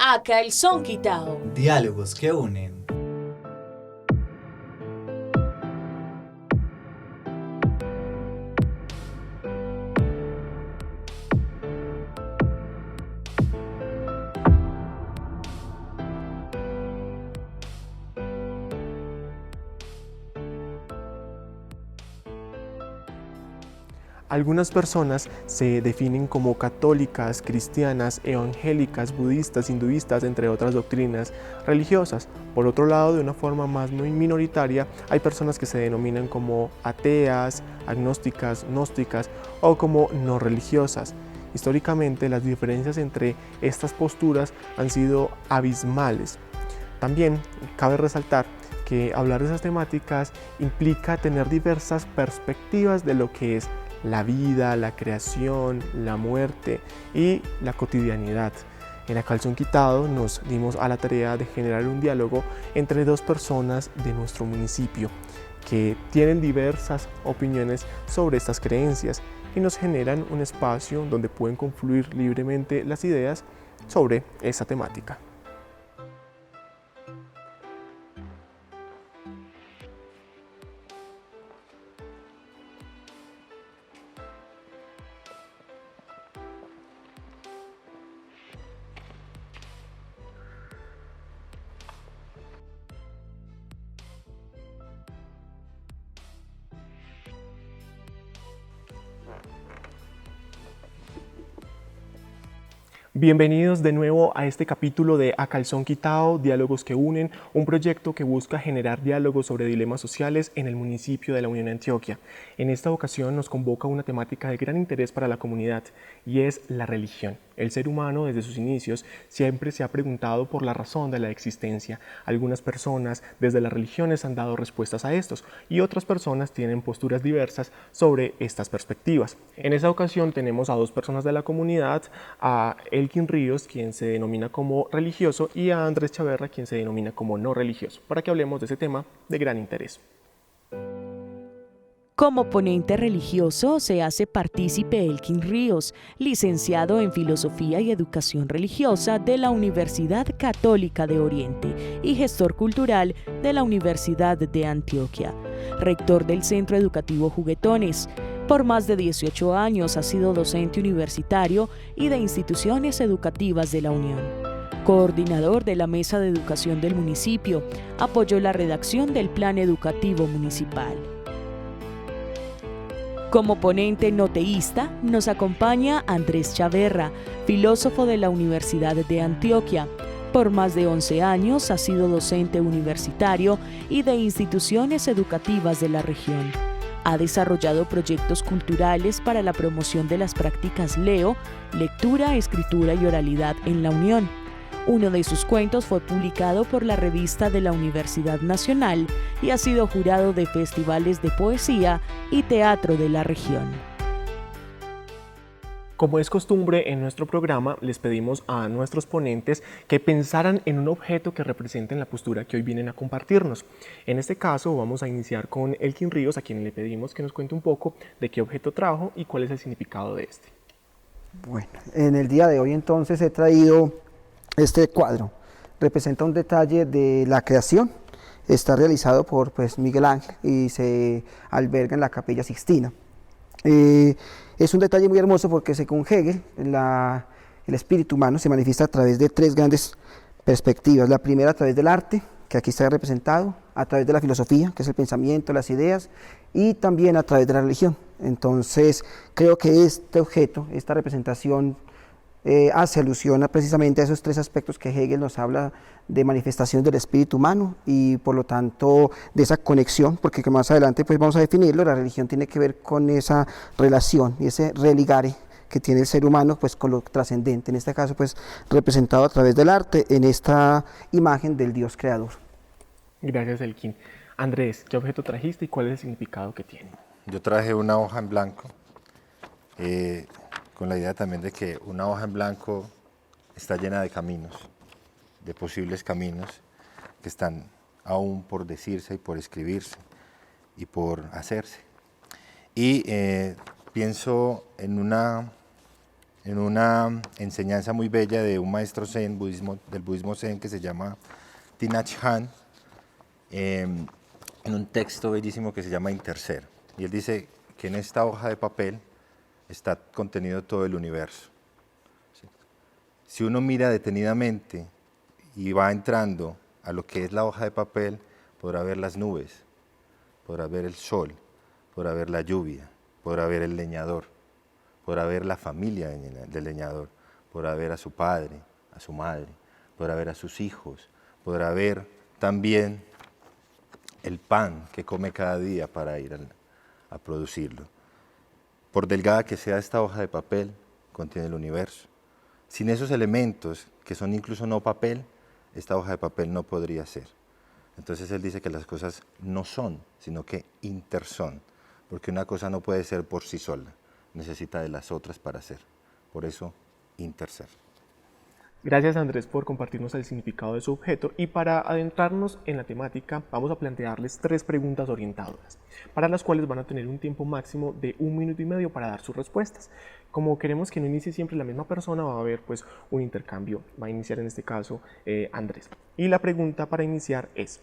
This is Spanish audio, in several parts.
A calzón quitao. Diálogos que unen. Algunas personas se definen como católicas, cristianas, evangélicas, budistas, hinduistas, entre otras doctrinas religiosas. Por otro lado, de una forma más muy minoritaria, hay personas que se denominan como ateas, agnósticas, gnósticas o como no religiosas. Históricamente, las diferencias entre estas posturas han sido abismales. También cabe resaltar que hablar de esas temáticas implica tener diversas perspectivas de lo que es la vida, la creación, la muerte y la cotidianidad. En A Calzón Quitado nos dimos a la tarea de generar un diálogo entre dos personas de nuestro municipio que tienen diversas opiniones sobre estas creencias y nos generan un espacio donde pueden confluir libremente las ideas sobre esa temática. Bienvenidos de nuevo a este capítulo de A Calzón Quitao, Diálogos que unen, un proyecto que busca generar diálogos sobre dilemas sociales en el municipio de La Unión, Antioquia. En esta ocasión nos convoca una temática de gran interés para la comunidad y es la religión. El ser humano desde sus inicios siempre se ha preguntado por la razón de la existencia. Algunas personas desde las religiones han dado respuestas a estos y otras personas tienen posturas diversas sobre estas perspectivas. En esta ocasión tenemos a dos personas de la comunidad, a Elkin Ríos, quien se denomina como religioso, y a Andrés Chaverra, quien se denomina como no religioso, para que hablemos de ese tema de gran interés. Como ponente religioso se hace partícipe Elkin Ríos, licenciado en Filosofía y Educación Religiosa de la Universidad Católica de Oriente y gestor cultural de la Universidad de Antioquia, rector del Centro Educativo Juguetones. Por más de 18 años ha sido docente universitario y de instituciones educativas de la Unión. Coordinador de la Mesa de Educación del municipio, apoyó la redacción del Plan Educativo Municipal. Como ponente no teísta nos acompaña Andrés Chaverra, filósofo de la Universidad de Antioquia. Por más de 11 años ha sido docente universitario y de instituciones educativas de la región. Ha desarrollado proyectos culturales para la promoción de las prácticas Leo, lectura, escritura y oralidad en la Unión. Uno de sus cuentos fue publicado por la revista de la Universidad Nacional y ha sido jurado de festivales de poesía y teatro de la región. Como es costumbre en nuestro programa, les pedimos a nuestros ponentes que pensaran en un objeto que represente la postura que hoy vienen a compartirnos. En este caso vamos a iniciar con Elkin Ríos, a quien le pedimos que nos cuente un poco de qué objeto trajo y cuál es el significado de este. Bueno, en el día de hoy entonces he traído este cuadro. Representa un detalle de la creación. Está realizado por Miguel Ángel y se alberga en la Capilla Sixtina. Es un detalle muy hermoso porque, según Hegel, el espíritu humano se manifiesta a través de tres grandes perspectivas. La primera a través del arte, que aquí está representado, a través de la filosofía, que es el pensamiento, las ideas, y también a través de la religión. Entonces, creo que este objeto, esta representación, hace alusión precisamente a esos tres aspectos que Hegel nos habla de manifestación del espíritu humano y por lo tanto de esa conexión, porque más adelante vamos a definirlo. La religión tiene que ver con esa relación y ese religare que tiene el ser humano con lo trascendente, en este caso representado a través del arte en esta imagen del Dios creador. Gracias, Elkin. Andrés, ¿qué objeto trajiste y cuál es el significado que tiene? Yo traje una hoja en blanco, con la idea también de que una hoja en blanco está llena de caminos, de posibles caminos que están aún por decirse y por escribirse y por hacerse. Y pienso en una en una enseñanza muy bella de un maestro zen, del budismo zen, que se llama Thich Han, en un texto bellísimo que se llama Interser. Y él dice que en esta hoja de papel está contenido todo el universo. ¿Sí? Si uno mira detenidamente y va entrando a lo que es la hoja de papel, podrá ver las nubes, podrá ver el sol, podrá ver la lluvia, podrá ver el leñador, podrá ver la familia del leñador, podrá ver a su padre, a su madre, podrá ver a sus hijos, podrá ver también el pan que come cada día para ir a producirlo. Por delgada que sea esta hoja de papel, contiene el universo. Sin esos elementos, que son incluso no papel, esta hoja de papel no podría ser. Entonces él dice que las cosas no son, sino que interson, porque una cosa no puede ser por sí sola, necesita de las otras para ser. Por eso, interser. Gracias, Andrés, por compartirnos el significado de su objeto, y para adentrarnos en la temática vamos a plantearles 3 preguntas orientadoras, para las cuales van a tener un tiempo máximo de 1 minuto y medio para dar sus respuestas. Como queremos que no inicie siempre la misma persona, va a haber pues un intercambio. Va a iniciar en este caso Andrés. Y la pregunta para iniciar es: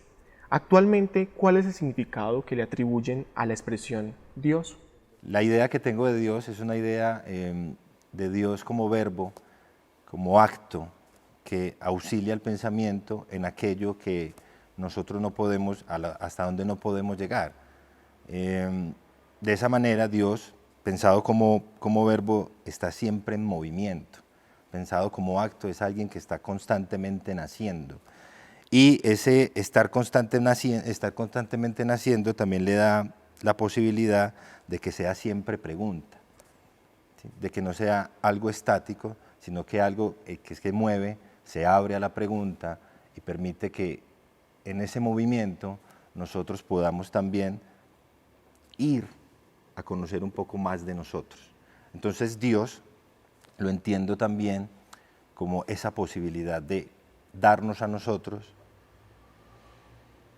actualmente, ¿cuál es el significado que le atribuyen a la expresión Dios? La idea que tengo de Dios es una idea de Dios como verbo, como acto que auxilia al pensamiento en aquello que nosotros no podemos, hasta donde no podemos llegar. De esa manera, Dios, pensado como verbo, está siempre en movimiento. Pensado como acto, es alguien que está constantemente naciendo. Y ese estar constantemente naciendo también le da la posibilidad de que sea siempre pregunta, ¿sí? De que no sea algo estático, sino que algo que mueve, se abre a la pregunta y permite que en ese movimiento nosotros podamos también ir a conocer un poco más de nosotros. Entonces Dios lo entiendo también como esa posibilidad de darnos a nosotros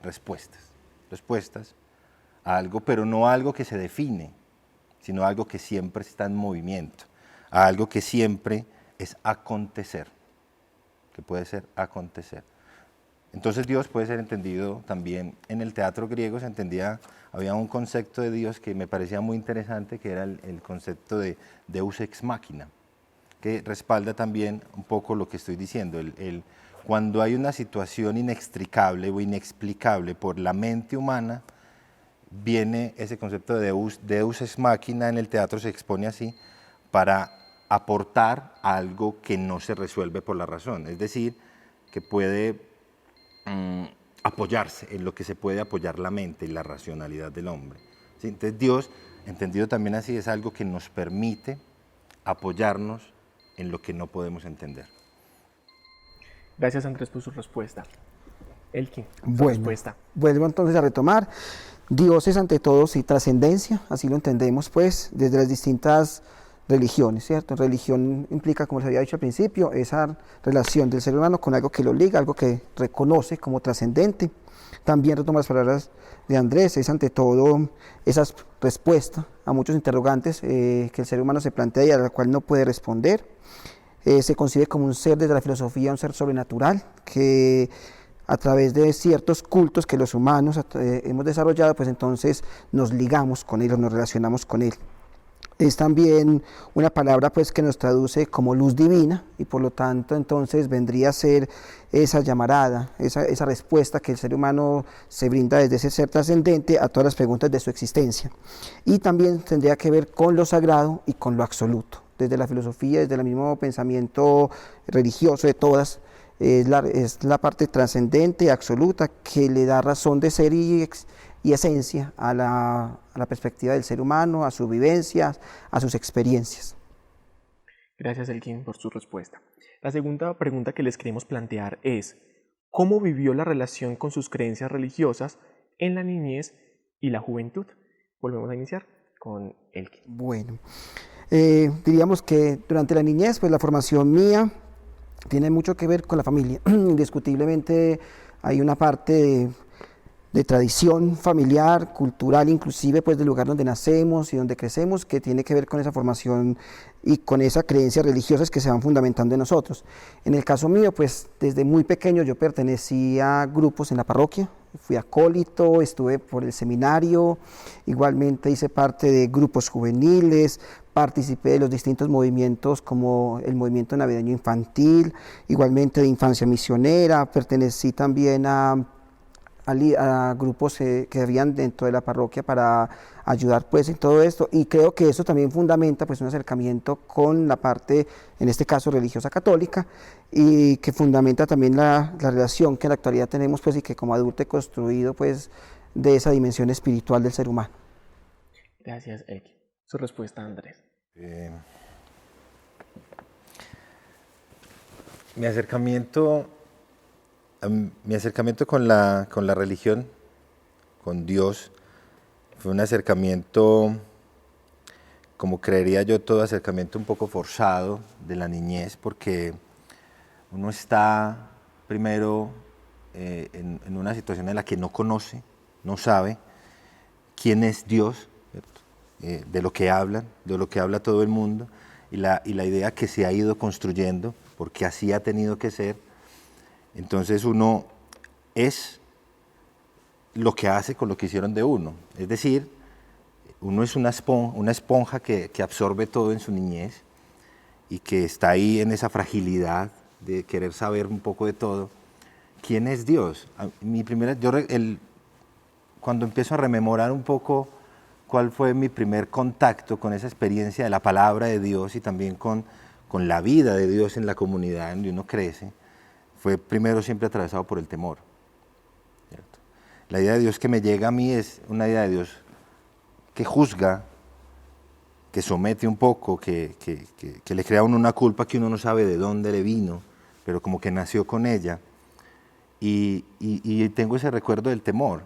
respuestas a algo, pero no algo que se define, sino algo que siempre está en movimiento, a algo que siempre es acontecer, que puede ser acontecer. Entonces Dios puede ser entendido también, en el teatro griego se entendía, había un concepto de Dios que me parecía muy interesante, que era el concepto de Deus ex machina, que respalda también un poco lo que estoy diciendo. Cuando hay una situación inextricable o inexplicable por la mente humana, viene ese concepto de Deus ex machina, en el teatro se expone así, para aportar algo que no se resuelve por la razón, es decir, que puede apoyarse en lo que se puede apoyar la mente y la racionalidad del hombre. ¿Sí? Entonces Dios, entendido también así, es algo que nos permite apoyarnos en lo que no podemos entender. Gracias, Andrés, por su respuesta. Elkin, Bueno, respuesta. vuelvo entonces a retomar. Dios es ante todo sí trascendencia, así lo entendemos pues desde las distintas religiones, ¿cierto? Religión implica, como les había dicho al principio, esa relación del ser humano con algo que lo liga, algo que reconoce como trascendente. También retomo las palabras de Andrés, es ante todo esa respuesta a muchos interrogantes que el ser humano se plantea y a la cual no puede responder. Se concibe como un ser desde la filosofía, un ser sobrenatural, que a través de ciertos cultos que los humanos hemos desarrollado, pues entonces nos ligamos con él o nos relacionamos con él. Es también una palabra pues que nos traduce como luz divina y por lo tanto entonces vendría a ser esa llamarada, esa respuesta que el ser humano se brinda desde ese ser trascendente a todas las preguntas de su existencia. Y también tendría que ver con lo sagrado y con lo absoluto. Desde la filosofía, desde el mismo pensamiento religioso de todas, es la parte trascendente, absoluta, que le da razón de ser y esencia a la perspectiva del ser humano, a sus vivencias, a sus experiencias. Gracias, Elkin, por su respuesta. La segunda pregunta que les queremos plantear es: ¿cómo vivió la relación con sus creencias religiosas en la niñez y la juventud? Volvemos a iniciar con Elkin. Bueno, diríamos que durante la niñez, pues la formación mía tiene mucho que ver con la familia. Indiscutiblemente hay una parte de tradición familiar, cultural, inclusive pues del lugar donde nacemos y donde crecemos, que tiene que ver con esa formación y con esas creencias religiosas que se van fundamentando en nosotros. En el caso mío, pues desde muy pequeño yo pertenecí a grupos en la parroquia, fui acólito, estuve por el seminario, igualmente hice parte de grupos juveniles, participé de los distintos movimientos como el movimiento navideño infantil, igualmente de infancia misionera, pertenecí también a grupos que habían dentro de la parroquia para ayudar pues en todo esto, y creo que eso también fundamenta pues un acercamiento con la parte, en este caso religiosa católica, y que fundamenta también la relación que en la actualidad tenemos pues y que como adulto he construido pues de esa dimensión espiritual del ser humano. Gracias, Elkin. Su respuesta, Andrés. Mi acercamiento con la religión, con Dios, fue un acercamiento, como creería yo, todo acercamiento un poco forzado de la niñez, porque uno está primero en una situación en la que no conoce, no sabe quién es Dios, de lo que hablan, de lo que habla todo el mundo, y la idea que se ha ido construyendo, porque así ha tenido que ser. Entonces uno es lo que hace con lo que hicieron de uno. Es decir, uno es una esponja que absorbe todo en su niñez y que está ahí en esa fragilidad de querer saber un poco de todo. ¿Quién es Dios? Cuando empiezo a rememorar un poco cuál fue mi primer contacto con esa experiencia de la palabra de Dios y también con la vida de Dios en la comunidad donde uno crece, fue primero siempre atravesado por el temor, ¿cierto? La idea de Dios que me llega a mí es una idea de Dios que juzga, que somete un poco, que le crea a uno una culpa que uno no sabe de dónde le vino, pero como que nació con ella. Y tengo ese recuerdo del temor.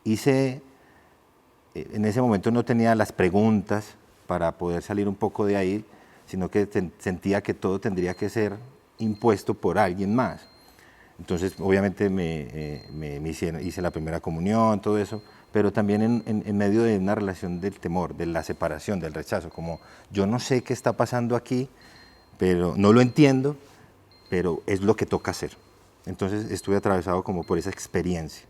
En ese momento no tenía las preguntas para poder salir un poco de ahí, sino que sentía que todo tendría que ser impuesto por alguien más. Entonces, obviamente, hice la primera comunión, todo eso, pero también en medio de una relación del temor, de la separación, del rechazo, como yo no sé qué está pasando aquí, pero no lo entiendo, pero es lo que toca hacer. Entonces, estuve atravesado como por esa experiencia.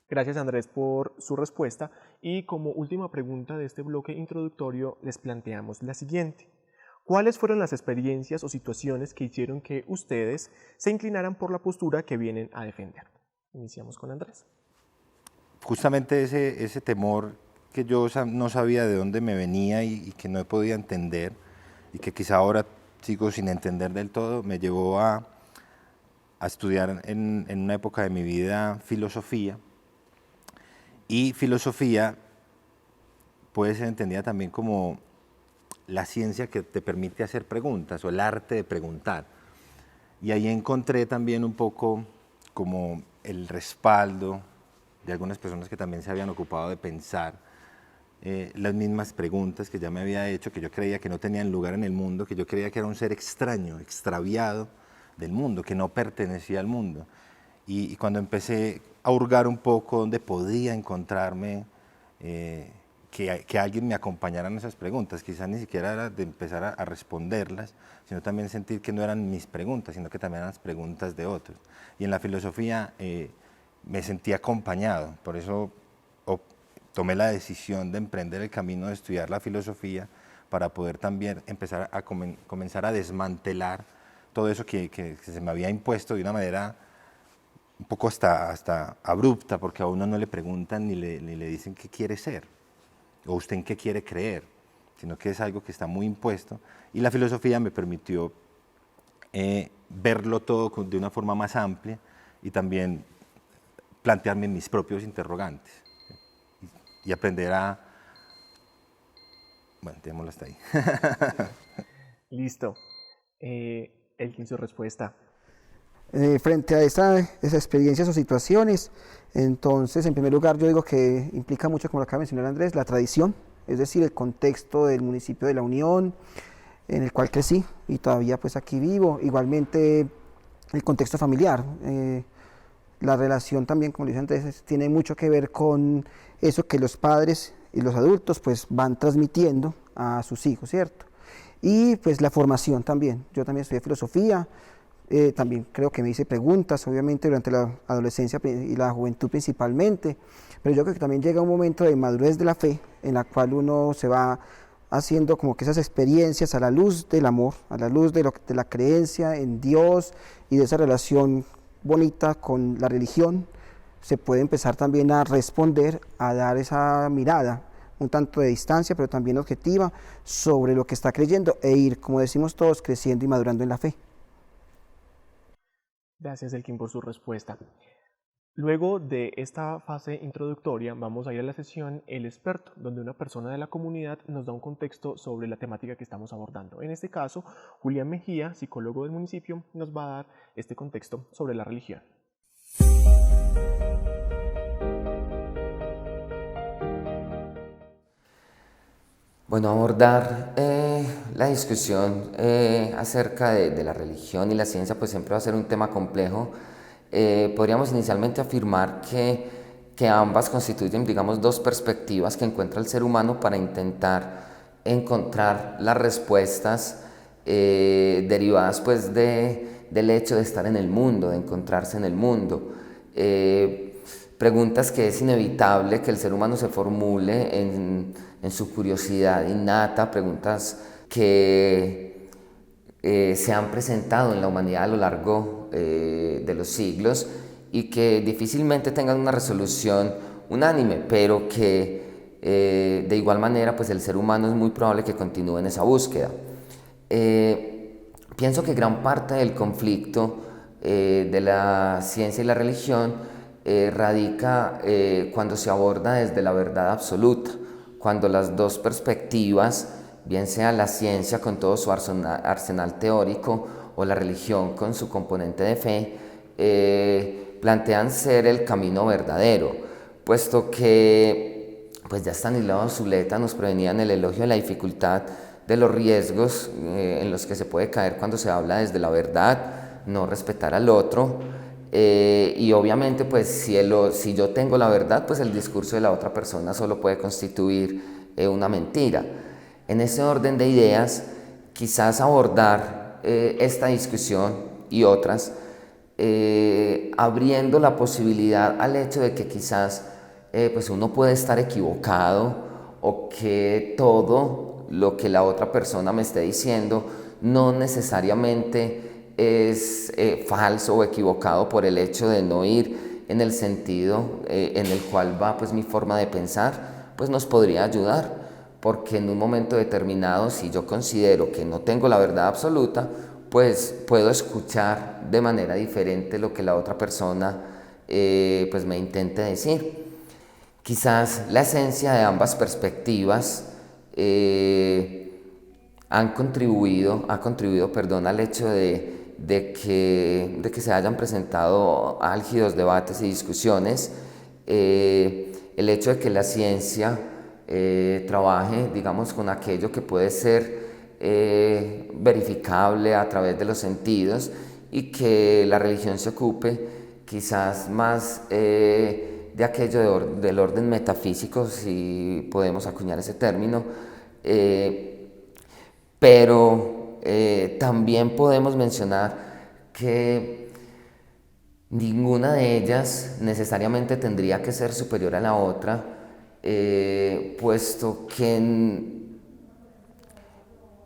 Gracias, Andrés, por su respuesta. Y como última pregunta de este bloque introductorio, les planteamos la siguiente. ¿Cuáles fueron las experiencias o situaciones que hicieron que ustedes se inclinaran por la postura que vienen a defender? Iniciamos con Andrés. Justamente ese temor que yo no sabía de dónde me venía y que no podía entender, y que quizá ahora sigo sin entender del todo, me llevó a estudiar en una época de mi vida filosofía. Y filosofía puede ser entendida también como la ciencia que te permite hacer preguntas, o el arte de preguntar. Y ahí encontré también un poco como el respaldo de algunas personas que también se habían ocupado de pensar las mismas preguntas que ya me había hecho, que yo creía que no tenían lugar en el mundo, que yo creía que era un ser extraño, extraviado del mundo, que no pertenecía al mundo. Y cuando empecé a hurgar un poco dónde podía encontrarme, que alguien me acompañara en esas preguntas, quizás ni siquiera era de empezar a responderlas, sino también sentir que no eran mis preguntas, sino que también eran las preguntas de otros. Y en la filosofía me sentí acompañado, por eso tomé la decisión de emprender el camino de estudiar la filosofía, para poder también empezar a comenzar a desmantelar todo eso que se me había impuesto de una manera un poco hasta abrupta, porque a uno no le preguntan ni le dicen qué quiere ser, o usted en qué quiere creer, sino que es algo que está muy impuesto, y la filosofía me permitió verlo todo de una forma más amplia y también plantearme mis propios interrogantes y aprender a... Bueno, dejémoslo hasta ahí. Listo. Elkin, su respuesta. Frente a esas experiencias o situaciones, entonces, en primer lugar, yo digo que implica mucho, como lo acaba de mencionar Andrés, la tradición, es decir, el contexto del municipio de La Unión, en el cual crecí y todavía pues aquí vivo. Igualmente, el contexto familiar. La relación también, como dije antes, tiene mucho que ver con eso que los padres y los adultos pues van transmitiendo a sus hijos, ¿cierto? Y pues la formación también. Yo también estudié filosofía, también creo que me hice preguntas, obviamente durante la adolescencia y la juventud principalmente, pero yo creo que también llega un momento de madurez de la fe en la cual uno se va haciendo como que esas experiencias a la luz del amor, a la luz de la creencia en Dios y de esa relación bonita con la religión, se puede empezar también a responder, a dar esa mirada un tanto de distancia, pero también objetiva, sobre lo que está creyendo e ir, como decimos todos, creciendo y madurando en la fe. Gracias, Elkin, por su respuesta. Luego de esta fase introductoria, vamos a ir a la sesión El Experto, donde una persona de la comunidad nos da un contexto sobre la temática que estamos abordando. En este caso, Julián Mejía, psicólogo del municipio, nos va a dar este contexto sobre la religión. Bueno, abordar la discusión acerca de la religión y la ciencia pues siempre va a ser un tema complejo. Podríamos inicialmente afirmar que ambas constituyen, digamos, dos perspectivas que encuentra el ser humano para intentar encontrar las respuestas derivadas pues del hecho de estar en el mundo, de encontrarse en el mundo. Preguntas que es inevitable que el ser humano se formule en su curiosidad innata, preguntas que se han presentado en la humanidad a lo largo de los siglos y que difícilmente tengan una resolución unánime, pero que de igual manera pues el ser humano es muy probable que continúe en esa búsqueda. Pienso que gran parte del conflicto de la ciencia y la religión radica cuando se aborda desde la verdad absoluta, cuando las dos perspectivas, bien sea la ciencia con todo su arsenal teórico o la religión con su componente de fe, plantean ser el camino verdadero, puesto que pues ya Stanislao Zuleta nos prevenía en el elogio de la dificultad de los riesgos en los que se puede caer cuando se habla desde la verdad, no respetar al otro, y obviamente pues si yo tengo la verdad, pues el discurso de la otra persona solo puede constituir una mentira. En ese orden de ideas, quizás abordar esta discusión y otras, abriendo la posibilidad al hecho de que quizás pues uno puede estar equivocado o que todo lo que la otra persona me esté diciendo no necesariamente es falso o equivocado por el hecho de no ir en el sentido en el cual va pues mi forma de pensar, pues nos podría ayudar, porque en un momento determinado, si yo considero que no tengo la verdad absoluta, pues puedo escuchar de manera diferente lo que la otra persona pues me intente decir. Quizás la esencia de ambas perspectivas ha contribuido al hecho de que se hayan presentado álgidos debates y discusiones. El hecho de que la ciencia trabaje, digamos, con aquello que puede ser verificable a través de los sentidos, y que la religión se ocupe quizás más de aquello del orden metafísico, si podemos acuñar ese término, pero también podemos mencionar que ninguna de ellas necesariamente tendría que ser superior a la otra, puesto que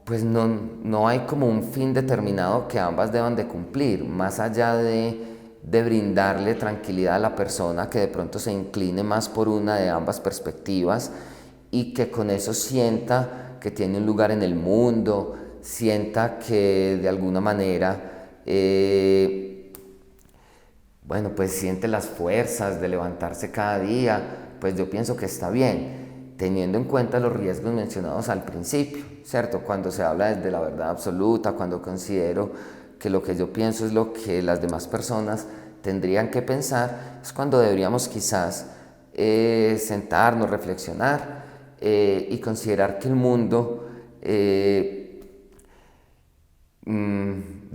pues no hay como un fin determinado que ambas deban de cumplir, más allá de brindarle tranquilidad a la persona que de pronto se incline más por una de ambas perspectivas y que con eso sienta que tiene un lugar en el mundo, sienta que de alguna manera bueno, pues siente las fuerzas de levantarse cada día, pues yo pienso que está bien, teniendo en cuenta los riesgos mencionados al principio, ¿cierto? Cuando se habla desde la verdad absoluta, cuando considero que lo que yo pienso es lo que las demás personas tendrían que pensar, es cuando deberíamos quizás sentarnos, reflexionar y considerar que el mundo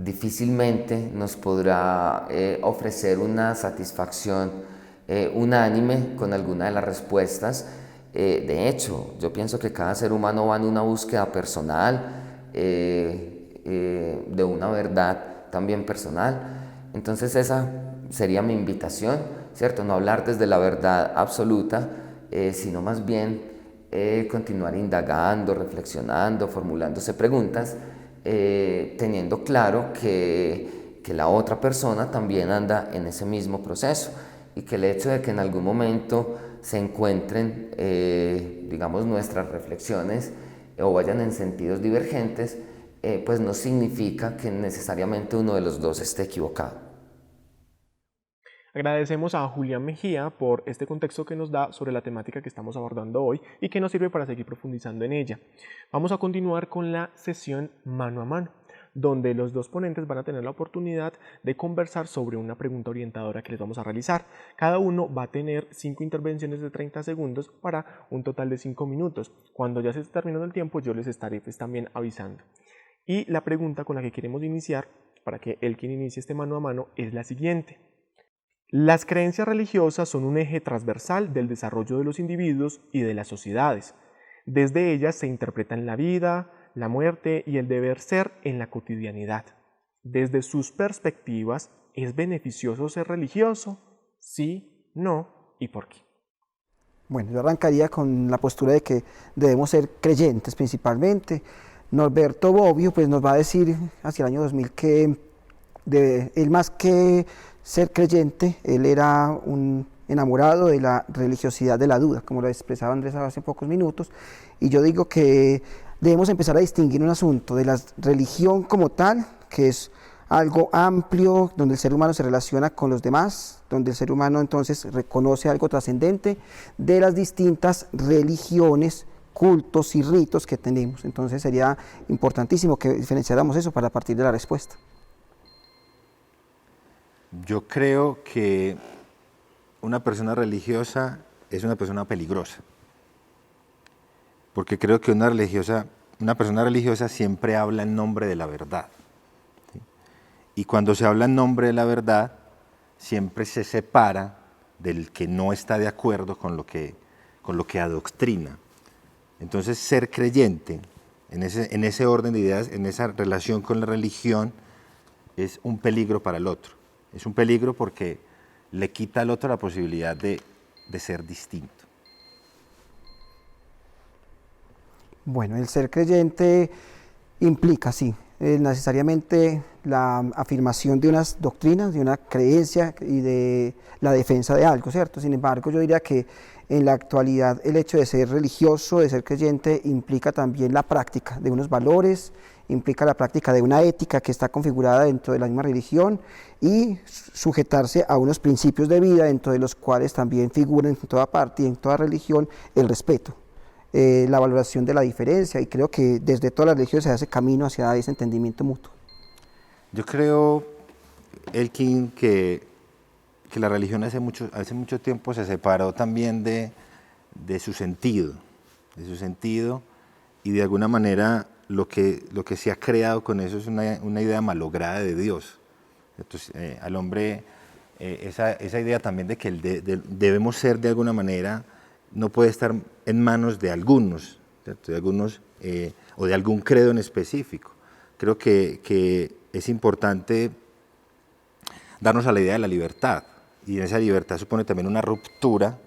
difícilmente nos podrá ofrecer una satisfacción unánime con alguna de las respuestas. De hecho, yo pienso que cada ser humano va en una búsqueda personal, de una verdad también personal. Entonces esa sería mi invitación, ¿cierto? No hablar desde la verdad absoluta, sino más bien continuar indagando, reflexionando, formulándose preguntas, teniendo claro que la otra persona también anda en ese mismo proceso y que el hecho de que en algún momento se encuentren, digamos, nuestras reflexiones o vayan en sentidos divergentes, pues no significa que necesariamente uno de los dos esté equivocado. Agradecemos a Julián Mejía por este contexto que nos da sobre la temática que estamos abordando hoy y que nos sirve para seguir profundizando en ella. Vamos a continuar con la sesión mano a mano, donde los dos ponentes van a tener la oportunidad de conversar sobre una pregunta orientadora que les vamos a realizar. Cada uno va a tener 5 intervenciones de 30 segundos para un total de 5 minutos. Cuando ya se esté terminando el tiempo, yo les estaré también avisando. Y la pregunta con la que queremos iniciar, para que el quien inicie este mano a mano, es la siguiente. Las creencias religiosas son un eje transversal del desarrollo de los individuos y de las sociedades. Desde ellas se interpretan la vida, la muerte y el deber ser en la cotidianidad. Desde sus perspectivas, ¿es beneficioso ser religioso? Sí, no y por qué. Bueno, yo arrancaría con la postura de que debemos ser creyentes principalmente. Norberto Bobbio pues, nos va a decir hacia el año 2000 que él más que ser creyente, él era un enamorado de la religiosidad de la duda, como lo expresaba Andrés hace pocos minutos, y yo digo que debemos empezar a distinguir un asunto de la religión como tal, que es algo amplio, donde el ser humano se relaciona con los demás, donde el ser humano entonces reconoce algo trascendente, de las distintas religiones, cultos y ritos que tenemos. Entonces sería importantísimo que diferenciáramos eso para partir de la respuesta. Yo creo que una persona religiosa es una persona peligrosa, porque creo que una persona religiosa siempre habla en nombre de la verdad, ¿sí? Y cuando se habla en nombre de la verdad, siempre se separa del que no está de acuerdo con lo que adoctrina. Entonces, ser creyente en ese orden de ideas, en esa relación con la religión, es un peligro para el otro. Es un peligro porque le quita al otro la posibilidad de ser distinto. Bueno, el ser creyente implica, sí, necesariamente la afirmación de unas doctrinas, de una creencia y de la defensa de algo, ¿cierto? Sin embargo, yo diría que en la actualidad el hecho de ser religioso, de ser creyente, implica también la práctica de unos valores, implica la práctica de una ética que está configurada dentro de la misma religión y sujetarse a unos principios de vida dentro de los cuales también figuran en toda parte y en toda religión el respeto, la valoración de la diferencia, y creo que desde todas las religiones se hace camino hacia ese entendimiento mutuo. Yo creo, Elkin, que la religión hace mucho tiempo se separó también de su sentido, y de alguna manera lo que se ha creado con eso es una idea malograda de Dios. Entonces, al hombre, esa idea también de que debemos ser de alguna manera, no puede estar en manos de algunos, ¿cierto? O de algún credo en específico. Creo que es importante darnos a la idea de la libertad, y esa libertad supone también una ruptura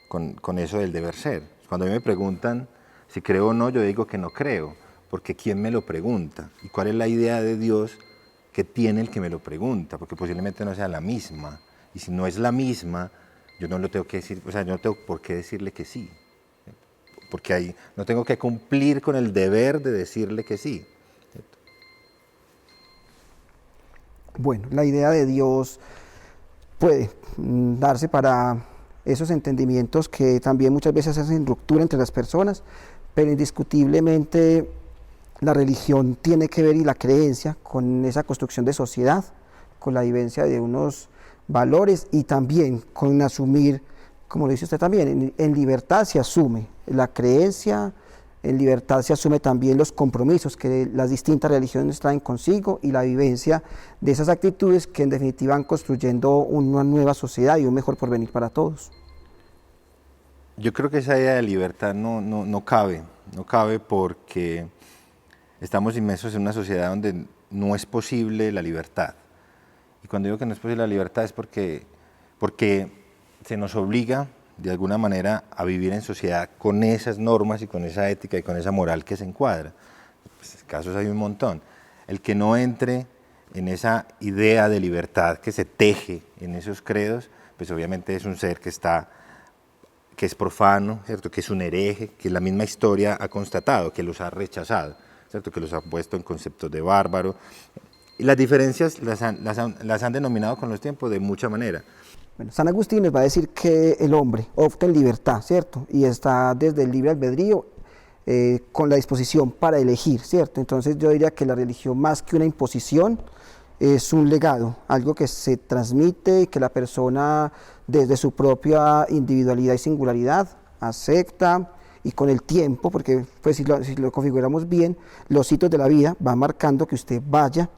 con eso del deber ser. Cuando a mí me preguntan si creo o no, yo digo que no creo, porque ¿quién me lo pregunta? ¿Y cuál es la idea de Dios que tiene el que me lo pregunta? Porque posiblemente no sea la misma, y si no es la misma, yo no lo tengo que decir, o sea, yo no tengo por qué decirle que sí, porque ahí no tengo que cumplir con el deber de decirle que sí. ¿Cierto? Bueno, la idea de Dios puede darse para esos entendimientos que también muchas veces hacen ruptura entre las personas, pero indiscutiblemente la religión tiene que ver, y la creencia, con esa construcción de sociedad, con la vivencia de unos valores y también con asumir, como lo dice usted también, en libertad se asume la creencia, En libertad se asume también los compromisos que las distintas religiones traen consigo y la vivencia de esas actitudes que en definitiva van construyendo una nueva sociedad y un mejor porvenir para todos. Yo creo que esa idea de libertad no cabe porque estamos inmersos en una sociedad donde no es posible la libertad. Y cuando digo que no es posible la libertad es porque se nos obliga de alguna manera a vivir en sociedad con esas normas y con esa ética y con esa moral que se encuadra. Pues, casos hay un montón. El que no entre en esa idea de libertad que se teje en esos credos, pues obviamente es un ser que es profano, ¿cierto? Que es un hereje, que la misma historia ha constatado, que los ha rechazado, ¿cierto? Que los ha puesto en conceptos de bárbaro. Y las diferencias las han denominado con los tiempos de mucha manera. Bueno, San Agustín nos va a decir que el hombre opta en libertad, ¿cierto? Y está desde el libre albedrío con la disposición para elegir, ¿cierto? Entonces yo diría que la religión, más que una imposición, es un legado, algo que se transmite y que la persona desde su propia individualidad y singularidad acepta, y con el tiempo, porque pues, si lo configuramos bien, los hitos de la vida van marcando que usted vaya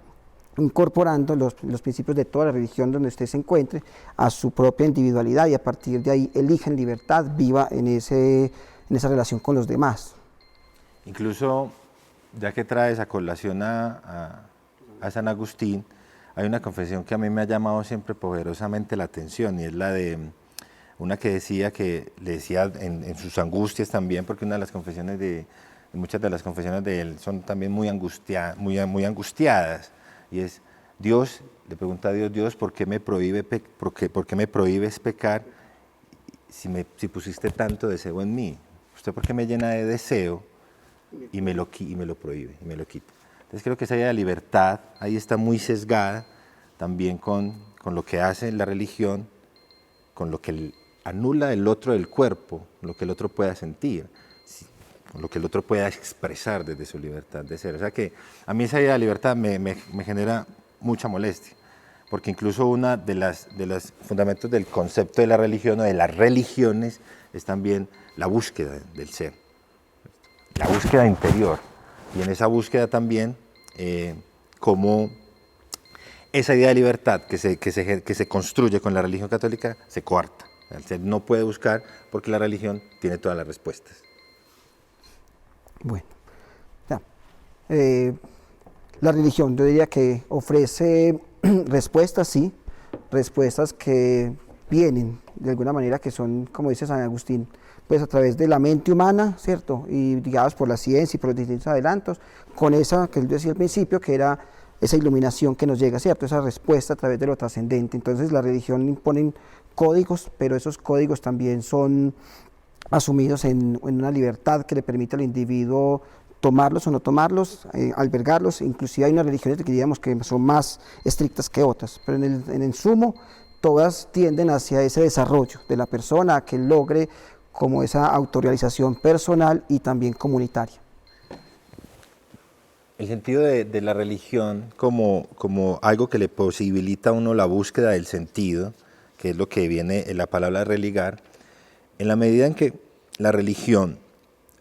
incorporando los principios de toda la religión donde usted se encuentre a su propia individualidad, y a partir de ahí elija en libertad, viva en esa relación con los demás. Incluso, ya que traes a colación a San Agustín, hay una confesión que a mí me ha llamado siempre poderosamente la atención, y es la de una que decía, que le decía en sus angustias también, porque muchas de las confesiones de él son también muy angustiadas, y es: Dios, le pregunta a Dios, ¿por qué me prohíbes pecar si pusiste tanto deseo en mí? ¿Usted por qué me llena de deseo y me lo prohíbe, y me lo quita? Entonces creo que esa idea de libertad ahí está muy sesgada también con lo que hace la religión, con lo que anula el otro del cuerpo, lo que el otro pueda sentir, lo que el otro pueda expresar desde su libertad de ser. O sea que a mí esa idea de libertad me genera mucha molestia, porque incluso una de los fundamentos del concepto de la religión o de las religiones es también la búsqueda del ser, la búsqueda interior. Y en esa búsqueda también, como esa idea de libertad que se construye con la religión católica se coarta. El ser no puede buscar porque la religión tiene todas las respuestas. Bueno, ya. La religión, yo diría que ofrece respuestas, sí, respuestas que vienen de alguna manera, que son, como dice San Agustín, pues a través de la mente humana, ¿cierto? Y guiados por la ciencia y por los distintos adelantos, con esa que él decía al principio, que era esa iluminación que nos llega, ¿cierto? Esa respuesta a través de lo trascendente. Entonces la religión impone códigos, pero esos códigos también son asumidos en una libertad que le permite al individuo tomarlos o no tomarlos, albergarlos. Inclusive hay unas religiones que diríamos que son más estrictas que otras, pero en el sumo todas tienden hacia ese desarrollo de la persona, a que logre como esa autorrealización personal y también comunitaria. El sentido de la religión como algo que le posibilita a uno la búsqueda del sentido, que es lo que viene en la palabra religar, en la medida en que la religión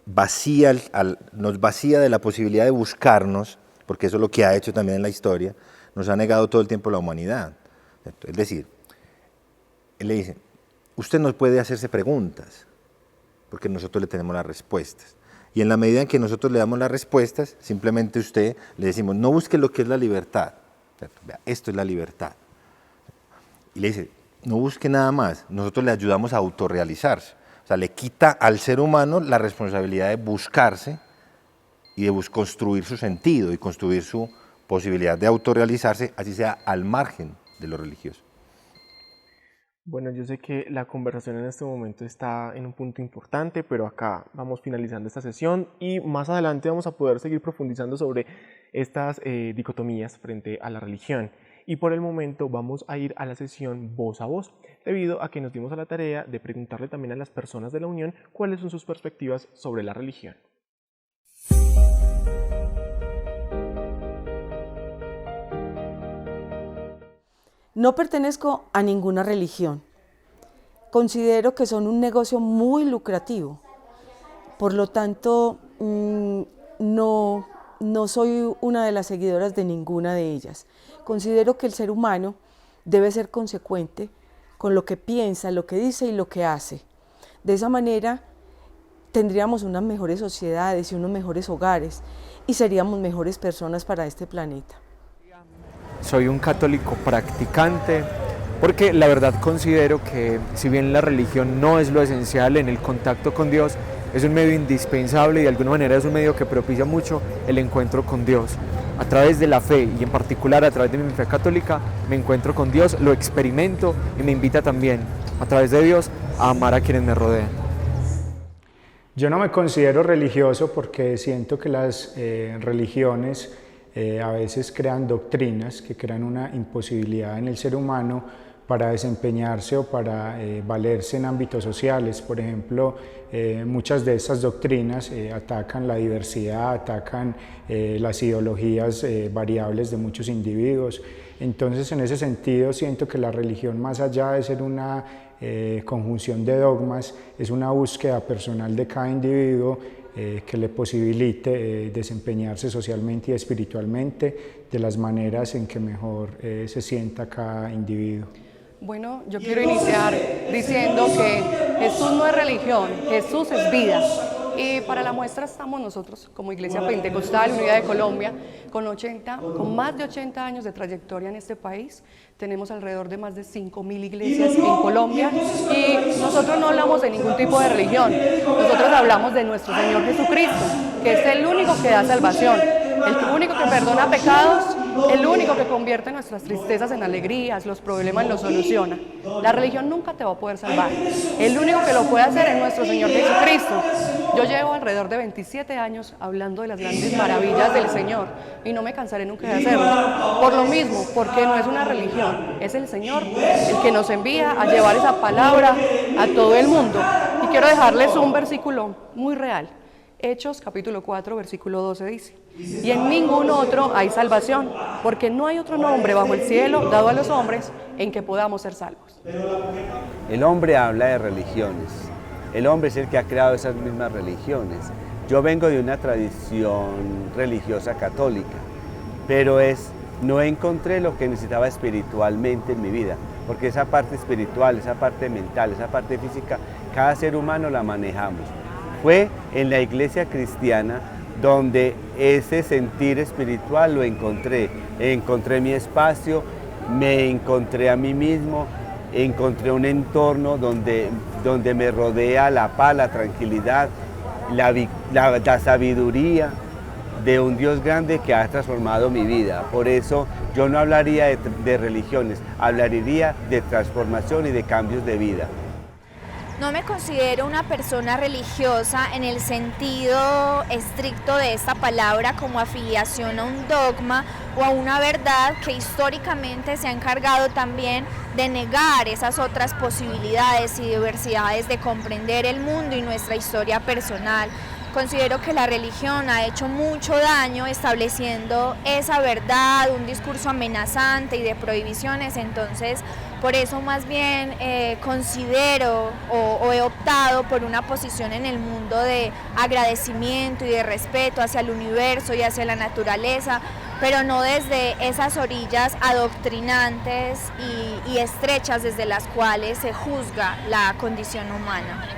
nos vacía de la posibilidad de buscarnos, porque eso es lo que ha hecho también en la historia, nos ha negado todo el tiempo la humanidad. Es decir, él le dice: usted no puede hacerse preguntas, porque nosotros le tenemos las respuestas. Y en la medida en que nosotros le damos las respuestas, simplemente usted le decimos: no busque lo que es la libertad. Vea, esto es la libertad. Y le dice: no busque nada más. Nosotros le ayudamos a autorrealizarse. O sea, le quita al ser humano la responsabilidad de buscarse y de construir su sentido y construir su posibilidad de autorrealizarse, así sea al margen de lo religioso. Bueno, yo sé que la conversación en este momento está en un punto importante, pero acá vamos finalizando esta sesión y más adelante vamos a poder seguir profundizando sobre estas dicotomías frente a la religión. Y por el momento vamos a ir a la sesión voz a voz, debido a que nos dimos a la tarea de preguntarle también a las personas de la Unión cuáles son sus perspectivas sobre la religión. No pertenezco a ninguna religión. Considero que son un negocio muy lucrativo. Por lo tanto, no soy una de las seguidoras de ninguna de ellas. Considero que el ser humano debe ser consecuente con lo que piensa, lo que dice y lo que hace. De esa manera tendríamos unas mejores sociedades y unos mejores hogares y seríamos mejores personas para este planeta. Soy un católico practicante porque la verdad considero que si bien la religión no es lo esencial en el contacto con Dios, es un medio indispensable y de alguna manera es un medio que propicia mucho el encuentro con Dios. A través de la fe y en particular a través de mi fe católica me encuentro con Dios, lo experimento y me invita también a través de Dios a amar a quienes me rodean. Yo no me considero religioso porque siento que las religiones a veces crean doctrinas que crean una imposibilidad en el ser humano para desempeñarse o para valerse en ámbitos sociales. Por ejemplo, muchas de estas doctrinas atacan la diversidad, atacan las ideologías variables de muchos individuos. Entonces, en ese sentido, siento que la religión, más allá de ser una conjunción de dogmas, es una búsqueda personal de cada individuo que le posibilite desempeñarse socialmente y espiritualmente de las maneras en que mejor se sienta cada individuo. Bueno, yo quiero iniciar diciendo que Jesús no es religión, Jesús es vida. Y para la muestra estamos nosotros como Iglesia Pentecostal Unida de Colombia, con más de 80 años de trayectoria en este país. Tenemos alrededor de más de 5.000 iglesias en Colombia y nosotros no hablamos de ningún tipo de religión. Nosotros hablamos de nuestro Señor Jesucristo, que es el único que da salvación, el único que perdona pecados, el único que convierte nuestras tristezas en alegrías, los problemas los soluciona. La religión nunca te va a poder salvar. El único que lo puede hacer es nuestro Señor Jesucristo. Yo llevo alrededor de 27 años hablando de las grandes maravillas del Señor y no me cansaré nunca de hacerlo. Por lo mismo, porque no es una religión, es el Señor el que nos envía a llevar esa palabra a todo el mundo. Y quiero dejarles un versículo muy real. Hechos capítulo 4, versículo 12 dice: y en ningún otro hay salvación, porque no hay otro nombre bajo el cielo dado a los hombres en que podamos ser salvos. El hombre habla de religiones, el hombre es el que ha creado esas mismas religiones. Yo vengo de una tradición religiosa católica, pero no encontré lo que necesitaba espiritualmente en mi vida, porque esa parte espiritual, esa parte mental, esa parte física, cada ser humano la manejamos. Fue en la iglesia cristiana donde ese sentir espiritual lo encontré. Encontré mi espacio, me encontré a mí mismo, encontré un entorno donde me rodea la paz, la tranquilidad, la sabiduría de un Dios grande que ha transformado mi vida. Por eso yo no hablaría de religiones, hablaría de transformación y de cambios de vida. No me considero una persona religiosa en el sentido estricto de esta palabra como afiliación a un dogma o a una verdad que históricamente se ha encargado también de negar esas otras posibilidades y diversidades de comprender el mundo y nuestra historia personal. Considero que la religión ha hecho mucho daño estableciendo esa verdad, un discurso amenazante y de prohibiciones. Entonces, por eso más bien considero o he optado por una posición en el mundo de agradecimiento y de respeto hacia el universo y hacia la naturaleza, pero no desde esas orillas adoctrinantes y estrechas desde las cuales se juzga la condición humana.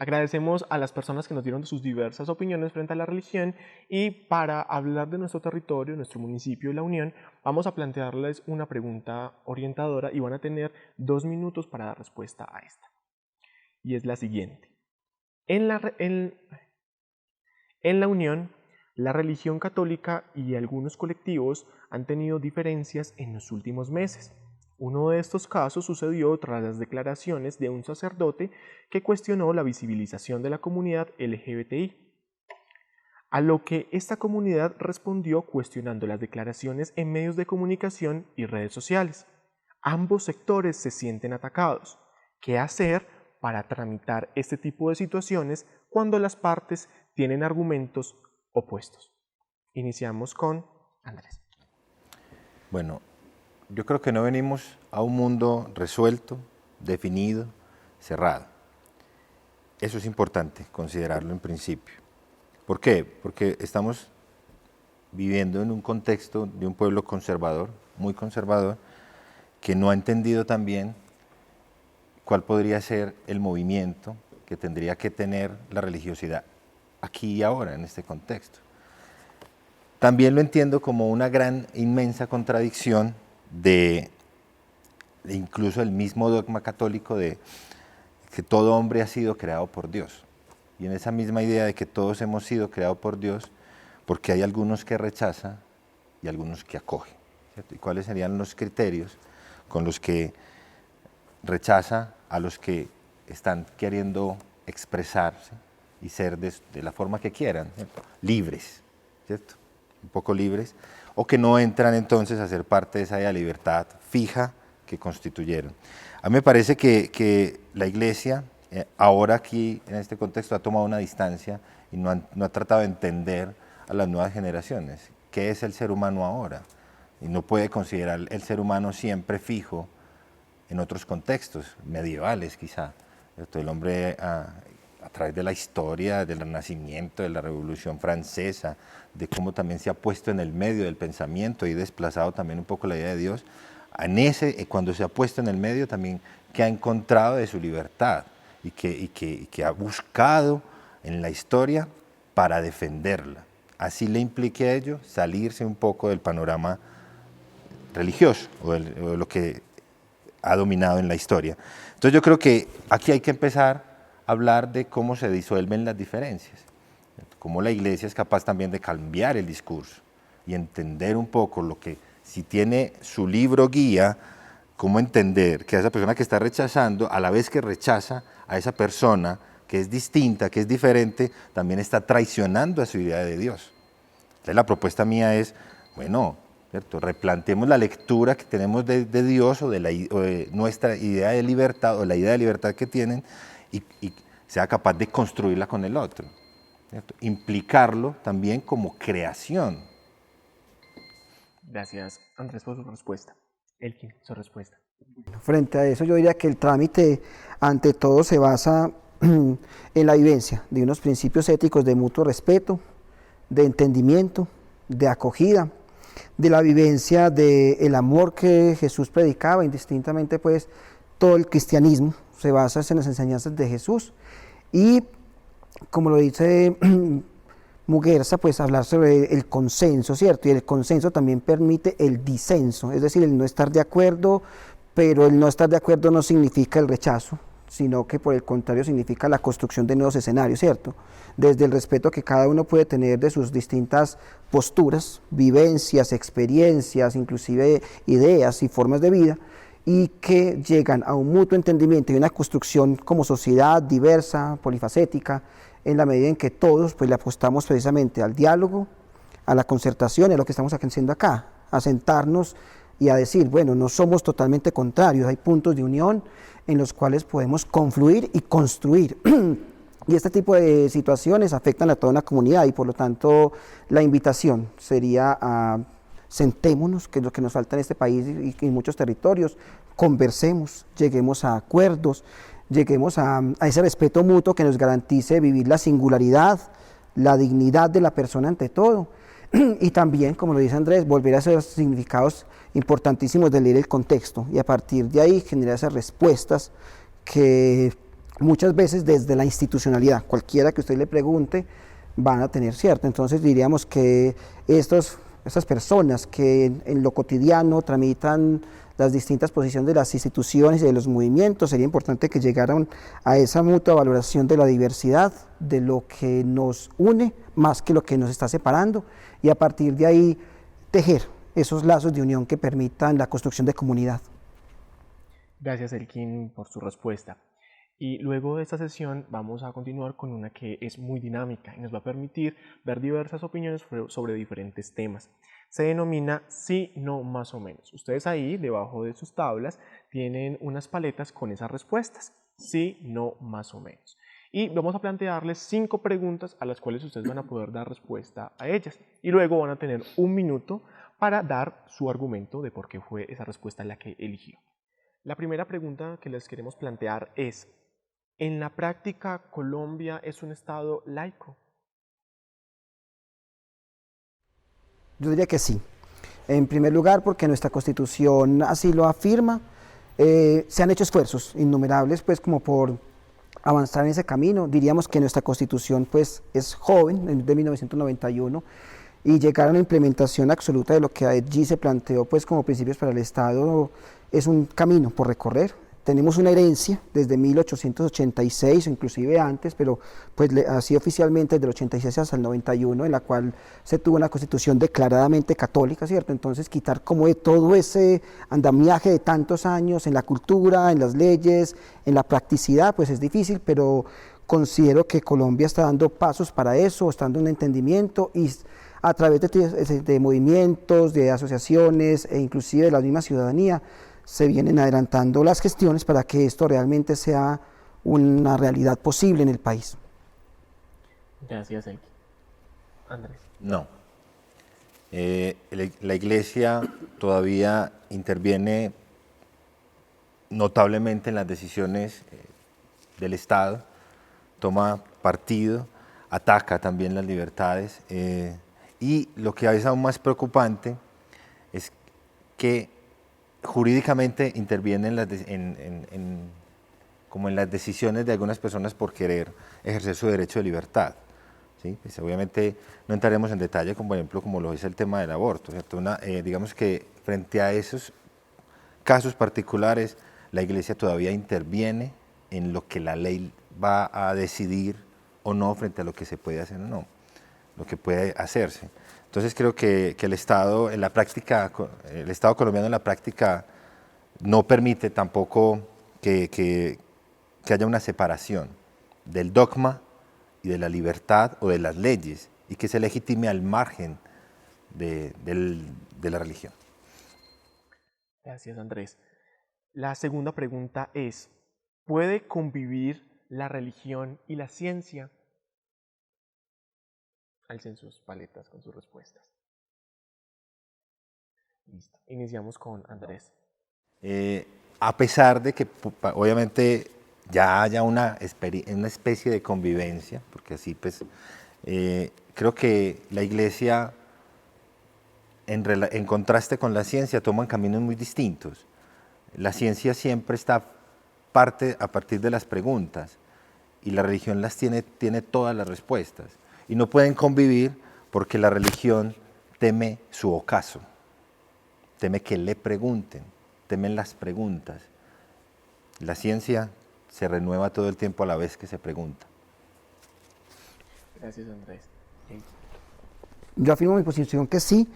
Agradecemos a las personas que nos dieron sus diversas opiniones frente a la religión y para hablar de nuestro territorio, nuestro municipio y la Unión, vamos a plantearles una pregunta orientadora y van a tener 2 minutos para dar respuesta a esta. Y es la siguiente. En la Unión, la religión católica y algunos colectivos han tenido diferencias en los últimos meses. Uno de estos casos sucedió tras las declaraciones de un sacerdote que cuestionó la visibilización de la comunidad LGBTI, a lo que esta comunidad respondió cuestionando las declaraciones en medios de comunicación y redes sociales. Ambos sectores se sienten atacados. ¿Qué hacer para tramitar este tipo de situaciones cuando las partes tienen argumentos opuestos? Iniciamos con Andrés. Bueno, yo creo que no venimos a un mundo resuelto, definido, cerrado. Eso es importante considerarlo en principio. ¿Por qué? Porque estamos viviendo en un contexto de un pueblo conservador, muy conservador, que no ha entendido también cuál podría ser el movimiento que tendría que tener la religiosidad aquí y ahora, en este contexto. También lo entiendo como una gran, inmensa contradicción de incluso el mismo dogma católico de que todo hombre ha sido creado por Dios. Y en esa misma idea de que todos hemos sido creados por Dios, porque hay algunos que rechazan y algunos que acogen, ¿cierto? ¿Y cuáles serían los criterios con los que rechaza a los que están queriendo expresarse y ser de la forma que quieran, ¿cierto? Libres, ¿cierto? Un poco libres, o que no entran entonces a ser parte de esa libertad fija que constituyeron? A mí me parece que la Iglesia, ahora aquí en este contexto, ha tomado una distancia y no ha tratado de entender a las nuevas generaciones qué es el ser humano ahora, y no puede considerar el ser humano siempre fijo en otros contextos, medievales quizá, ¿cierto? El hombre a través de la historia, del Renacimiento, de la Revolución Francesa, de cómo también se ha puesto en el medio del pensamiento y desplazado también un poco la idea de Dios, cuando se ha puesto en el medio también que ha encontrado de su libertad y que ha buscado en la historia para defenderla. Así le implique a ello salirse un poco del panorama religioso o de lo que ha dominado en la historia. Entonces yo creo que aquí hay que empezar a hablar de cómo se disuelven las diferencias, cómo la Iglesia es capaz también de cambiar el discurso y entender un poco lo que, si tiene su libro guía, cómo entender que a esa persona que está rechazando, a la vez que rechaza a esa persona que es distinta, que es diferente, también está traicionando a su idea de Dios. Entonces la propuesta mía es, bueno, ¿cierto? Replanteemos la lectura que tenemos de Dios o de nuestra idea de libertad o la idea de libertad que tienen y sea capaz de construirla con el otro, ¿cierto? Implicarlo también como creación. Gracias, Andrés, por su respuesta. Elkin, su respuesta. Frente a eso, yo diría que el trámite, ante todo, se basa en la vivencia de unos principios éticos de mutuo respeto, de entendimiento, de acogida, de la vivencia del amor que Jesús predicaba. Indistintamente, pues, todo el cristianismo se basa en las enseñanzas de Jesús. Y, como lo dice Muguerza, pues hablar sobre el consenso, ¿cierto? Y el consenso también permite el disenso, es decir, el no estar de acuerdo, pero el no estar de acuerdo no significa el rechazo, sino que por el contrario significa la construcción de nuevos escenarios, ¿cierto? Desde el respeto que cada uno puede tener de sus distintas posturas, vivencias, experiencias, inclusive ideas y formas de vida, y que llegan a un mutuo entendimiento y una construcción como sociedad diversa, polifacética, en la medida en que todos pues, le apostamos precisamente al diálogo, a la concertación, a lo que estamos haciendo acá, a sentarnos y a decir, bueno, no somos totalmente contrarios, hay puntos de unión en los cuales podemos confluir y construir. Y este tipo de situaciones afectan a toda una comunidad y por lo tanto la invitación sería a sentémonos, que es lo que nos falta en este país y en muchos territorios, conversemos, lleguemos a acuerdos, lleguemos a ese respeto mutuo que nos garantice vivir la singularidad, la dignidad de la persona ante todo. Y también, como lo dice Andrés, volver a esos significados importantísimos de leer el contexto y a partir de ahí generar esas respuestas que muchas veces desde la institucionalidad, cualquiera que usted le pregunte, van a tener cierto. Entonces diríamos que esas personas que en lo cotidiano tramitan las distintas posiciones de las instituciones y de los movimientos, sería importante que llegaran a esa mutua valoración de la diversidad, de lo que nos une más que lo que nos está separando, y a partir de ahí tejer esos lazos de unión que permitan la construcción de comunidad. Gracias, Elkin, por su respuesta. Y luego de esta sesión vamos a continuar con una que es muy dinámica y nos va a permitir ver diversas opiniones sobre diferentes temas. Se denomina sí, no, más o menos. Ustedes ahí, debajo de sus tablas, tienen unas paletas con esas respuestas. Sí, no, más o menos. Y vamos a plantearles 5 preguntas a las cuales ustedes van a poder dar respuesta a ellas. Y luego van a tener 1 minuto para dar su argumento de por qué fue esa respuesta la que eligió. La primera pregunta que les queremos plantear es: ¿en la práctica Colombia es un estado laico? Yo diría que sí. En primer lugar, porque nuestra Constitución así lo afirma. Se han hecho esfuerzos innumerables, pues, como por avanzar en ese camino. Diríamos que nuestra Constitución, pues, es joven, es de 1991, y llegar a una implementación absoluta de lo que allí se planteó, pues, como principios para el Estado, es un camino por recorrer. Tenemos una herencia desde 1886, o inclusive antes, pero pues así oficialmente desde el 86 hasta el 91, en la cual se tuvo una constitución declaradamente católica, ¿cierto? Entonces quitar como de todo ese andamiaje de tantos años en la cultura, en las leyes, en la practicidad, pues es difícil, pero considero que Colombia está dando pasos para eso, está dando un entendimiento y a través de movimientos, de asociaciones e inclusive de la misma ciudadanía, se vienen adelantando las gestiones para que esto realmente sea una realidad posible en el país. Gracias, Elki. Andrés. No. La Iglesia todavía interviene notablemente en las decisiones del Estado, toma partido, ataca también las libertades y lo que es aún más preocupante es que jurídicamente interviene como en las decisiones de algunas personas por querer ejercer su derecho de libertad. ¿Sí? Pues obviamente no entraremos en detalle, como por ejemplo, como lo es el tema del aborto, ¿cierto? Digamos que frente a esos casos particulares, la Iglesia todavía interviene en lo que la ley va a decidir o no frente a lo que se puede hacer o no, lo que puede hacerse. Entonces creo que el Estado en la práctica, el Estado colombiano en la práctica no permite tampoco que haya una separación del dogma y de la libertad o de las leyes y que se legitime al margen de la religión. Gracias, Andrés. La segunda pregunta es, ¿puede convivir la religión y la ciencia? Alcen sus paletas con sus respuestas. Listo. Iniciamos con Andrés. A pesar de que obviamente ya haya una especie de convivencia, porque así pues creo que la Iglesia en contraste con la ciencia toman caminos muy distintos. La ciencia siempre está a partir de las preguntas y la religión tiene todas las respuestas. Y no pueden convivir porque la religión teme su ocaso, teme que le pregunten, temen las preguntas. La ciencia se renueva todo el tiempo a la vez que se pregunta. Gracias, Andrés. Yo afirmo mi posición que sí,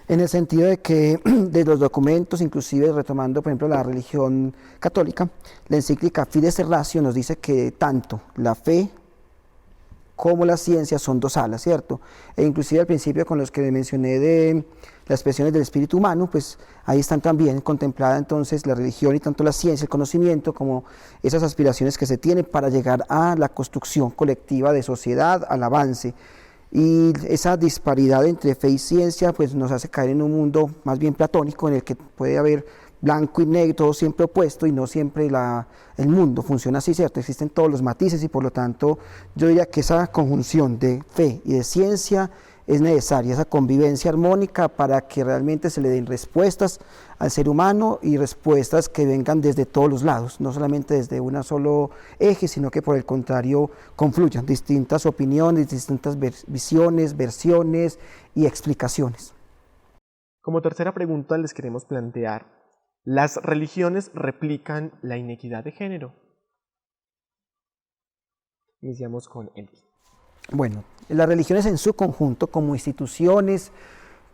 en el sentido de que de los documentos, inclusive retomando por ejemplo la religión católica, la encíclica Fides et Ratio nos dice que tanto la fe como la ciencia son dos alas, ¿cierto? E inclusive al principio con los que mencioné de las expresiones del espíritu humano, pues ahí están también contemplada entonces la religión y tanto la ciencia, el conocimiento, como esas aspiraciones que se tienen para llegar a la construcción colectiva de sociedad, al avance. Y esa disparidad entre fe y ciencia pues nos hace caer en un mundo más bien platónico en el que puede haber blanco y negro, todo siempre opuesto y no siempre el mundo funciona así, ¿cierto? Existen todos los matices y por lo tanto yo diría que esa conjunción de fe y de ciencia es necesaria, esa convivencia armónica para que realmente se le den respuestas al ser humano y respuestas que vengan desde todos los lados, no solamente desde un solo eje, sino que por el contrario confluyan distintas opiniones, distintas visiones, versiones y explicaciones. Como tercera pregunta les queremos plantear, ¿las religiones replican la inequidad de género? Iniciamos con Elki. Bueno, las religiones en su conjunto, como instituciones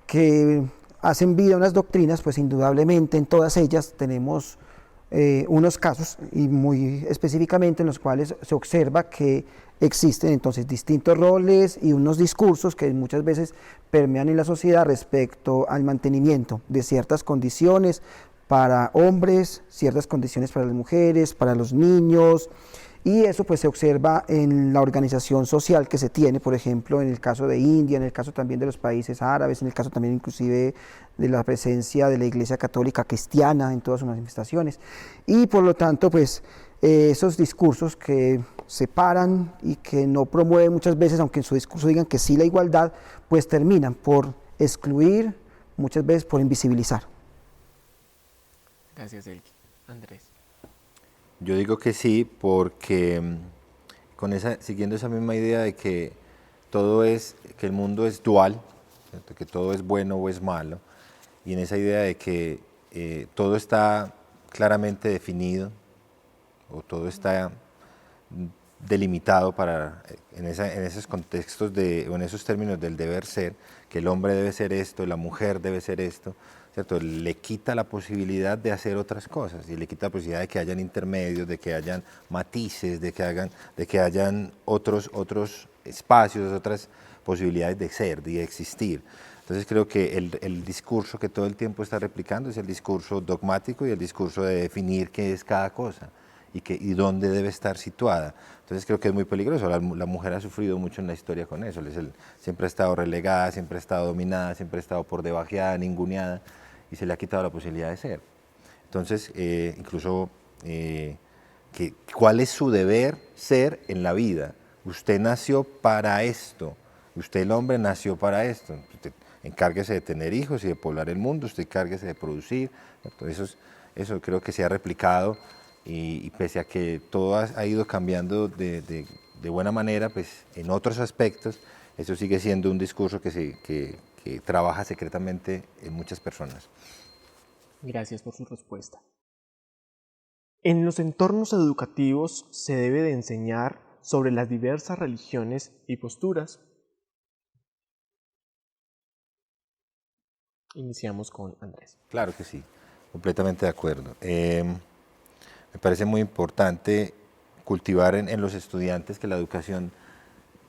que hacen vida a unas doctrinas, pues indudablemente en todas ellas tenemos unos casos, y muy específicamente en los cuales se observa que existen entonces distintos roles y unos discursos que muchas veces permean en la sociedad respecto al mantenimiento de ciertas condiciones para hombres, ciertas condiciones para las mujeres, para los niños, y eso pues se observa en la organización social que se tiene, por ejemplo, en el caso de India, en el caso también de los países árabes, en el caso también inclusive de la presencia de la Iglesia Católica Cristiana en todas sus manifestaciones. Y por lo tanto, pues esos discursos que separan y que no promueven muchas veces, aunque en su discurso digan que sí la igualdad, pues terminan por excluir, muchas veces por invisibilizar. Gracias, Elkin. Andrés. Yo digo que sí, porque siguiendo esa misma idea de que que el mundo es dual, ¿cierto? Que todo es bueno o es malo, y en esa idea de que todo está claramente definido, o todo está delimitado en esos contextos o en esos términos del deber ser, que el hombre debe ser esto, la mujer debe ser esto, ¿cierto? Le quita la posibilidad de hacer otras cosas y le quita la posibilidad de que hayan intermedios, de que hayan matices, de que hayan otros espacios, otras posibilidades de ser, de existir. Entonces creo que el discurso que todo el tiempo está replicando es el discurso dogmático y el discurso de definir qué es cada cosa y dónde debe estar situada. Entonces creo que es muy peligroso. La mujer ha sufrido mucho en la historia con eso. Siempre ha estado relegada, siempre ha estado dominada, siempre ha estado por debajeada, ninguneada, y se le ha quitado la posibilidad de ser. Entonces, incluso, ¿cuál es su deber ser en la vida? Usted nació para esto, usted el hombre nació para esto. Usted encárguese de tener hijos y de poblar el mundo, usted encárguese de producir. Eso creo que se ha replicado. Y pese a que todo ha ido cambiando de buena manera, pues en otros aspectos, eso sigue siendo un discurso que trabaja secretamente en muchas personas. Gracias por su respuesta. En los entornos educativos se debe de enseñar sobre las diversas religiones y posturas. Iniciamos con Andrés. Claro que sí, completamente de acuerdo. Me parece muy importante cultivar en los estudiantes, que la educación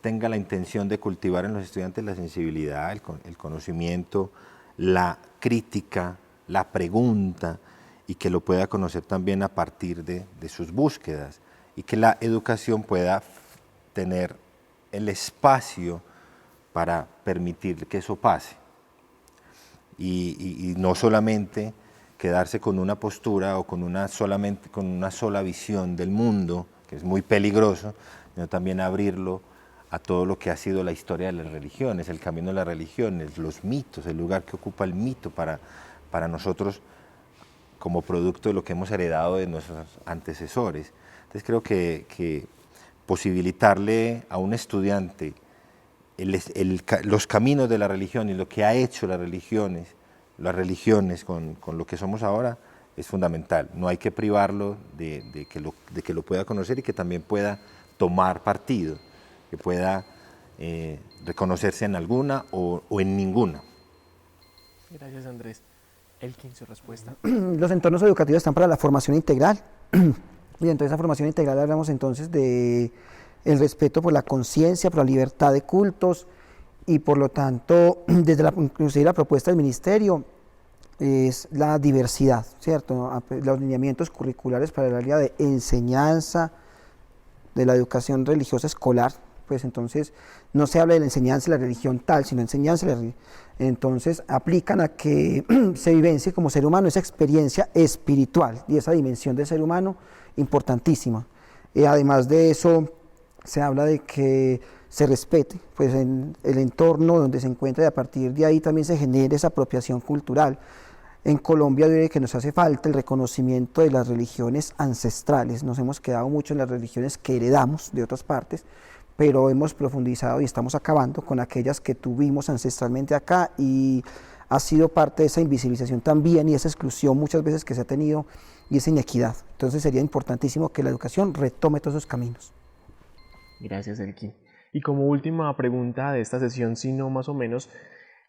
tenga la intención de cultivar en los estudiantes la sensibilidad, el conocimiento, la crítica, la pregunta, y que lo pueda conocer también a partir de sus búsquedas, y que la educación pueda tener el espacio para permitir que eso pase. Y no solamente quedarse con una postura o con una sola visión del mundo, que es muy peligroso, sino también abrirlo a todo lo que ha sido la historia de las religiones, el camino de las religiones, los mitos, el lugar que ocupa el mito para nosotros como producto de lo que hemos heredado de nuestros antecesores. Entonces creo que posibilitarle a un estudiante los caminos de la religión y lo que ha hecho las religiones con lo que somos ahora es fundamental. No hay que privarlo de que lo pueda conocer y que también pueda tomar partido, que pueda reconocerse en alguna o en ninguna. Gracias, Andrés. Elkin, su respuesta. Los entornos educativos están para la formación integral. Y dentro de esa formación integral hablamos entonces de el respeto por la conciencia, por la libertad de cultos, y por lo tanto, desde inclusive la propuesta del ministerio es la diversidad, ¿cierto? Los lineamientos curriculares para el área de enseñanza de la educación religiosa escolar, pues entonces no se habla de la enseñanza de la religión tal, sino enseñanza de la religión. Entonces aplican a que se vivencie como ser humano esa experiencia espiritual y esa dimensión del ser humano importantísima. Además de eso, se habla de que se respete pues, en el entorno donde se encuentra, y a partir de ahí también se genere esa apropiación cultural. En Colombia, yo diría que nos hace falta el reconocimiento de las religiones ancestrales. Nos hemos quedado mucho en las religiones que heredamos de otras partes, pero hemos profundizado y estamos acabando con aquellas que tuvimos ancestralmente acá, y ha sido parte de esa invisibilización también y esa exclusión muchas veces que se ha tenido y esa inequidad. Entonces sería importantísimo que la educación retome todos esos caminos. Gracias, Elkin. Y como última pregunta de esta sesión, si no más o menos,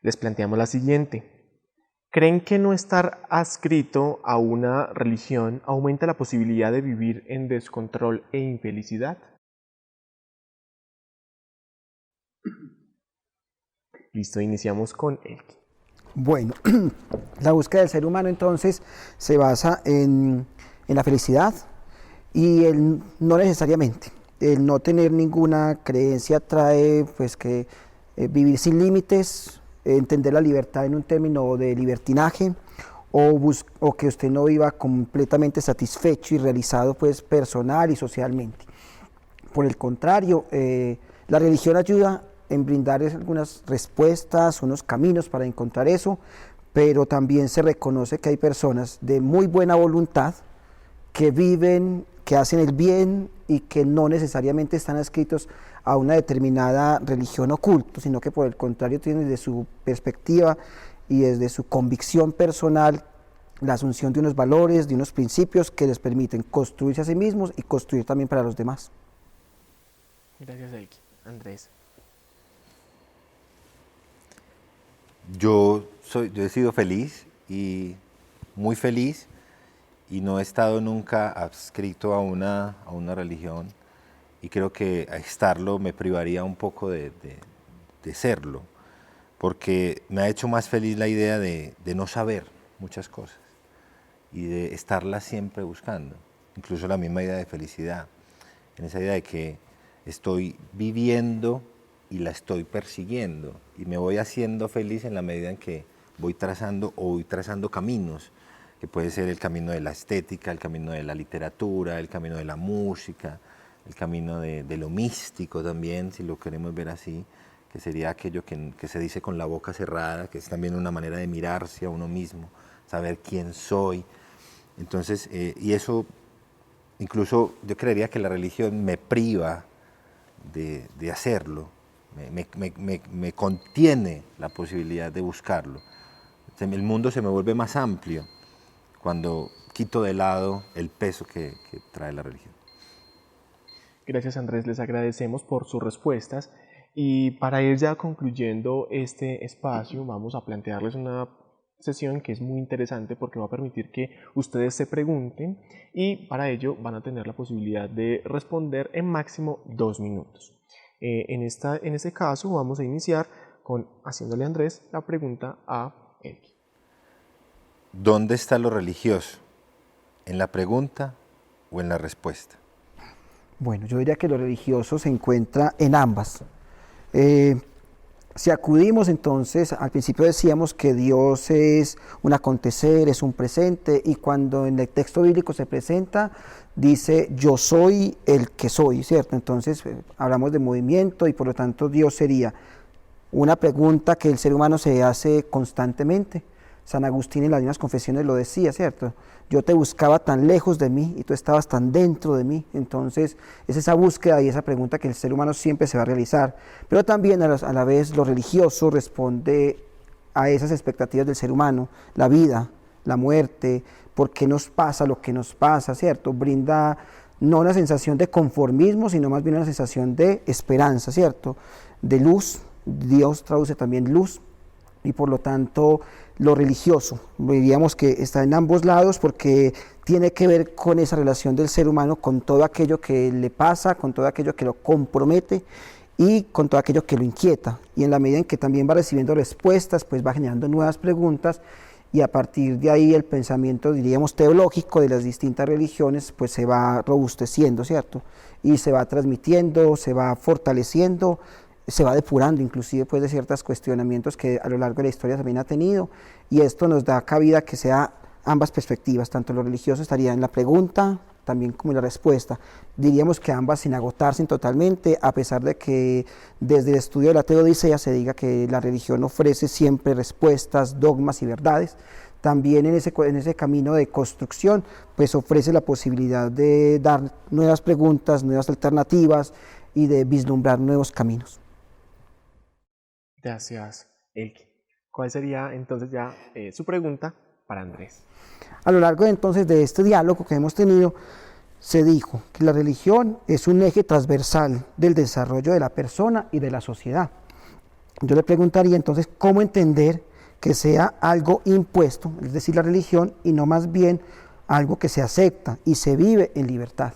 les planteamos la siguiente. ¿Creen que no estar adscrito a una religión aumenta la posibilidad de vivir en descontrol e infelicidad? Listo, iniciamos con Elkin. Bueno, la búsqueda del ser humano entonces se basa en la felicidad, y no necesariamente. El no tener ninguna creencia trae pues que vivir sin límites, entender la libertad en un término de libertinaje, o que usted no viva completamente satisfecho y realizado pues personal y socialmente. Por el contrario, la religión ayuda en brindar algunas respuestas, unos caminos para encontrar eso, pero también se reconoce que hay personas de muy buena voluntad que viven, que hacen el bien y que no necesariamente están adscritos a una determinada religión o culto, sino que por el contrario tienen desde su perspectiva y desde su convicción personal la asunción de unos valores, de unos principios que les permiten construirse a sí mismos y construir también para los demás. Gracias, Elki. Andrés. Yo he sido feliz y muy feliz y no he estado nunca adscrito a una religión y creo que estarlo me privaría un poco de serlo, porque me ha hecho más feliz la idea de no saber muchas cosas y de estarlas siempre buscando, incluso la misma idea de felicidad, en esa idea de que estoy viviendo y la estoy persiguiendo y me voy haciendo feliz en la medida en que voy trazando caminos, que puede ser el camino de la estética, el camino de la literatura, el camino de la música, el camino de lo místico también, si lo queremos ver así, que sería aquello que se dice con la boca cerrada, que es también una manera de mirarse a uno mismo, saber quién soy. Entonces, y eso, incluso yo creería que la religión me priva de hacerlo, me contiene la posibilidad de buscarlo. El mundo se me vuelve más amplio cuando quito de lado el peso que trae la religión. Gracias, Andrés, les agradecemos por sus respuestas y para ir ya concluyendo este espacio vamos a plantearles una sesión que es muy interesante porque va a permitir que ustedes se pregunten y para ello van a tener la posibilidad de responder en máximo 2 minutos. En este caso vamos a iniciar haciéndole a Andrés la pregunta a Elki. ¿Dónde está lo religioso? ¿En la pregunta o en la respuesta? Bueno, yo diría que lo religioso se encuentra en ambas. Si acudimos entonces, al principio decíamos que Dios es un acontecer, es un presente, y cuando en el texto bíblico se presenta, dice yo soy el que soy, ¿cierto? Entonces hablamos de movimiento y por lo tanto Dios sería una pregunta que el ser humano se hace constantemente. San Agustín en las mismas confesiones lo decía, ¿cierto? Yo te buscaba tan lejos de mí y tú estabas tan dentro de mí. Entonces es esa búsqueda y esa pregunta que el ser humano siempre se va a realizar. Pero también a la vez lo religioso responde a esas expectativas del ser humano, la vida, la muerte, por qué nos pasa lo que nos pasa, ¿cierto? Brinda no una sensación de conformismo, sino más bien una sensación de esperanza, ¿cierto? De luz, Dios traduce también luz y por lo tanto lo religioso, diríamos que está en ambos lados porque tiene que ver con esa relación del ser humano con todo aquello que le pasa, con todo aquello que lo compromete y con todo aquello que lo inquieta. Y en la medida en que también va recibiendo respuestas, pues va generando nuevas preguntas y a partir de ahí el pensamiento, diríamos, teológico de las distintas religiones, pues se va robusteciendo, ¿cierto? Y se va transmitiendo, se va fortaleciendo, se va depurando inclusive pues de ciertos cuestionamientos que a lo largo de la historia también ha tenido y esto nos da cabida que sea ambas perspectivas, tanto lo religioso estaría en la pregunta también como en la respuesta. Diríamos que ambas sin agotarse totalmente, a pesar de que desde el estudio de la teodicea se diga que la religión ofrece siempre respuestas, dogmas y verdades. También en ese camino de construcción pues ofrece la posibilidad de dar nuevas preguntas, nuevas alternativas y de vislumbrar nuevos caminos. Gracias, Elki. ¿Cuál sería entonces ya su pregunta para Andrés? A lo largo entonces de este diálogo que hemos tenido, se dijo que la religión es un eje transversal del desarrollo de la persona y de la sociedad. Yo le preguntaría entonces cómo entender que sea algo impuesto, es decir, la religión, y no más bien algo que se acepta y se vive en libertad.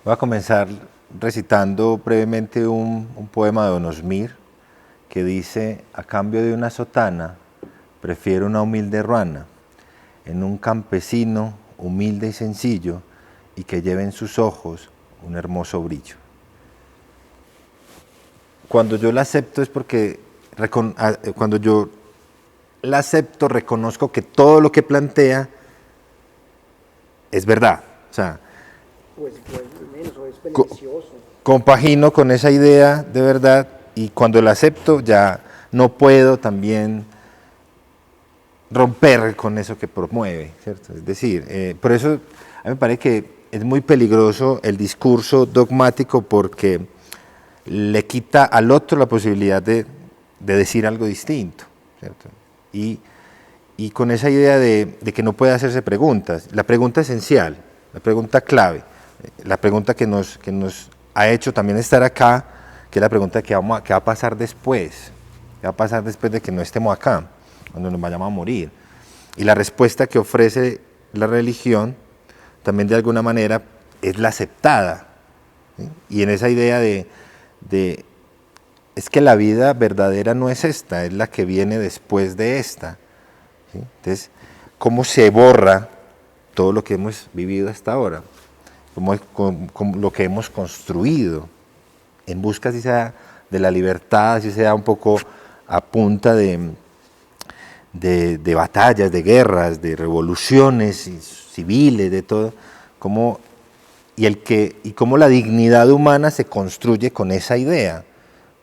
Voy a comenzar recitando brevemente un poema de Don Osmir que dice: a cambio de una sotana, prefiero una humilde ruana, en un campesino humilde y sencillo, y que lleve en sus ojos un hermoso brillo. Cuando yo la acepto es porque, cuando yo la acepto, reconozco que todo lo que plantea es verdad. O sea, pues menos, o es beneficioso. Compagino con esa idea de verdad y cuando la acepto ya no puedo también romper con eso que promueve, ¿cierto? Es decir, por eso a mí me parece que es muy peligroso el discurso dogmático porque le quita al otro la posibilidad de decir algo distinto, ¿cierto? Y con esa idea de que no puede hacerse preguntas, la pregunta esencial, la pregunta clave, la pregunta que nos ha hecho también estar acá, que es la pregunta de qué va a pasar después, qué va a pasar después de que no estemos acá, cuando nos vayamos a morir. Y la respuesta que ofrece la religión también de alguna manera es la aceptada, ¿sí? Y en esa idea de es que la vida verdadera no es esta, es la que viene después de esta, ¿sí? Entonces, ¿cómo se borra todo lo que hemos vivido hasta ahora? Como lo que hemos construido, en busca, si sea de la libertad, si sea un poco a punta de batallas, de guerras, de revoluciones civiles, de todo, y cómo la dignidad humana se construye con esa idea.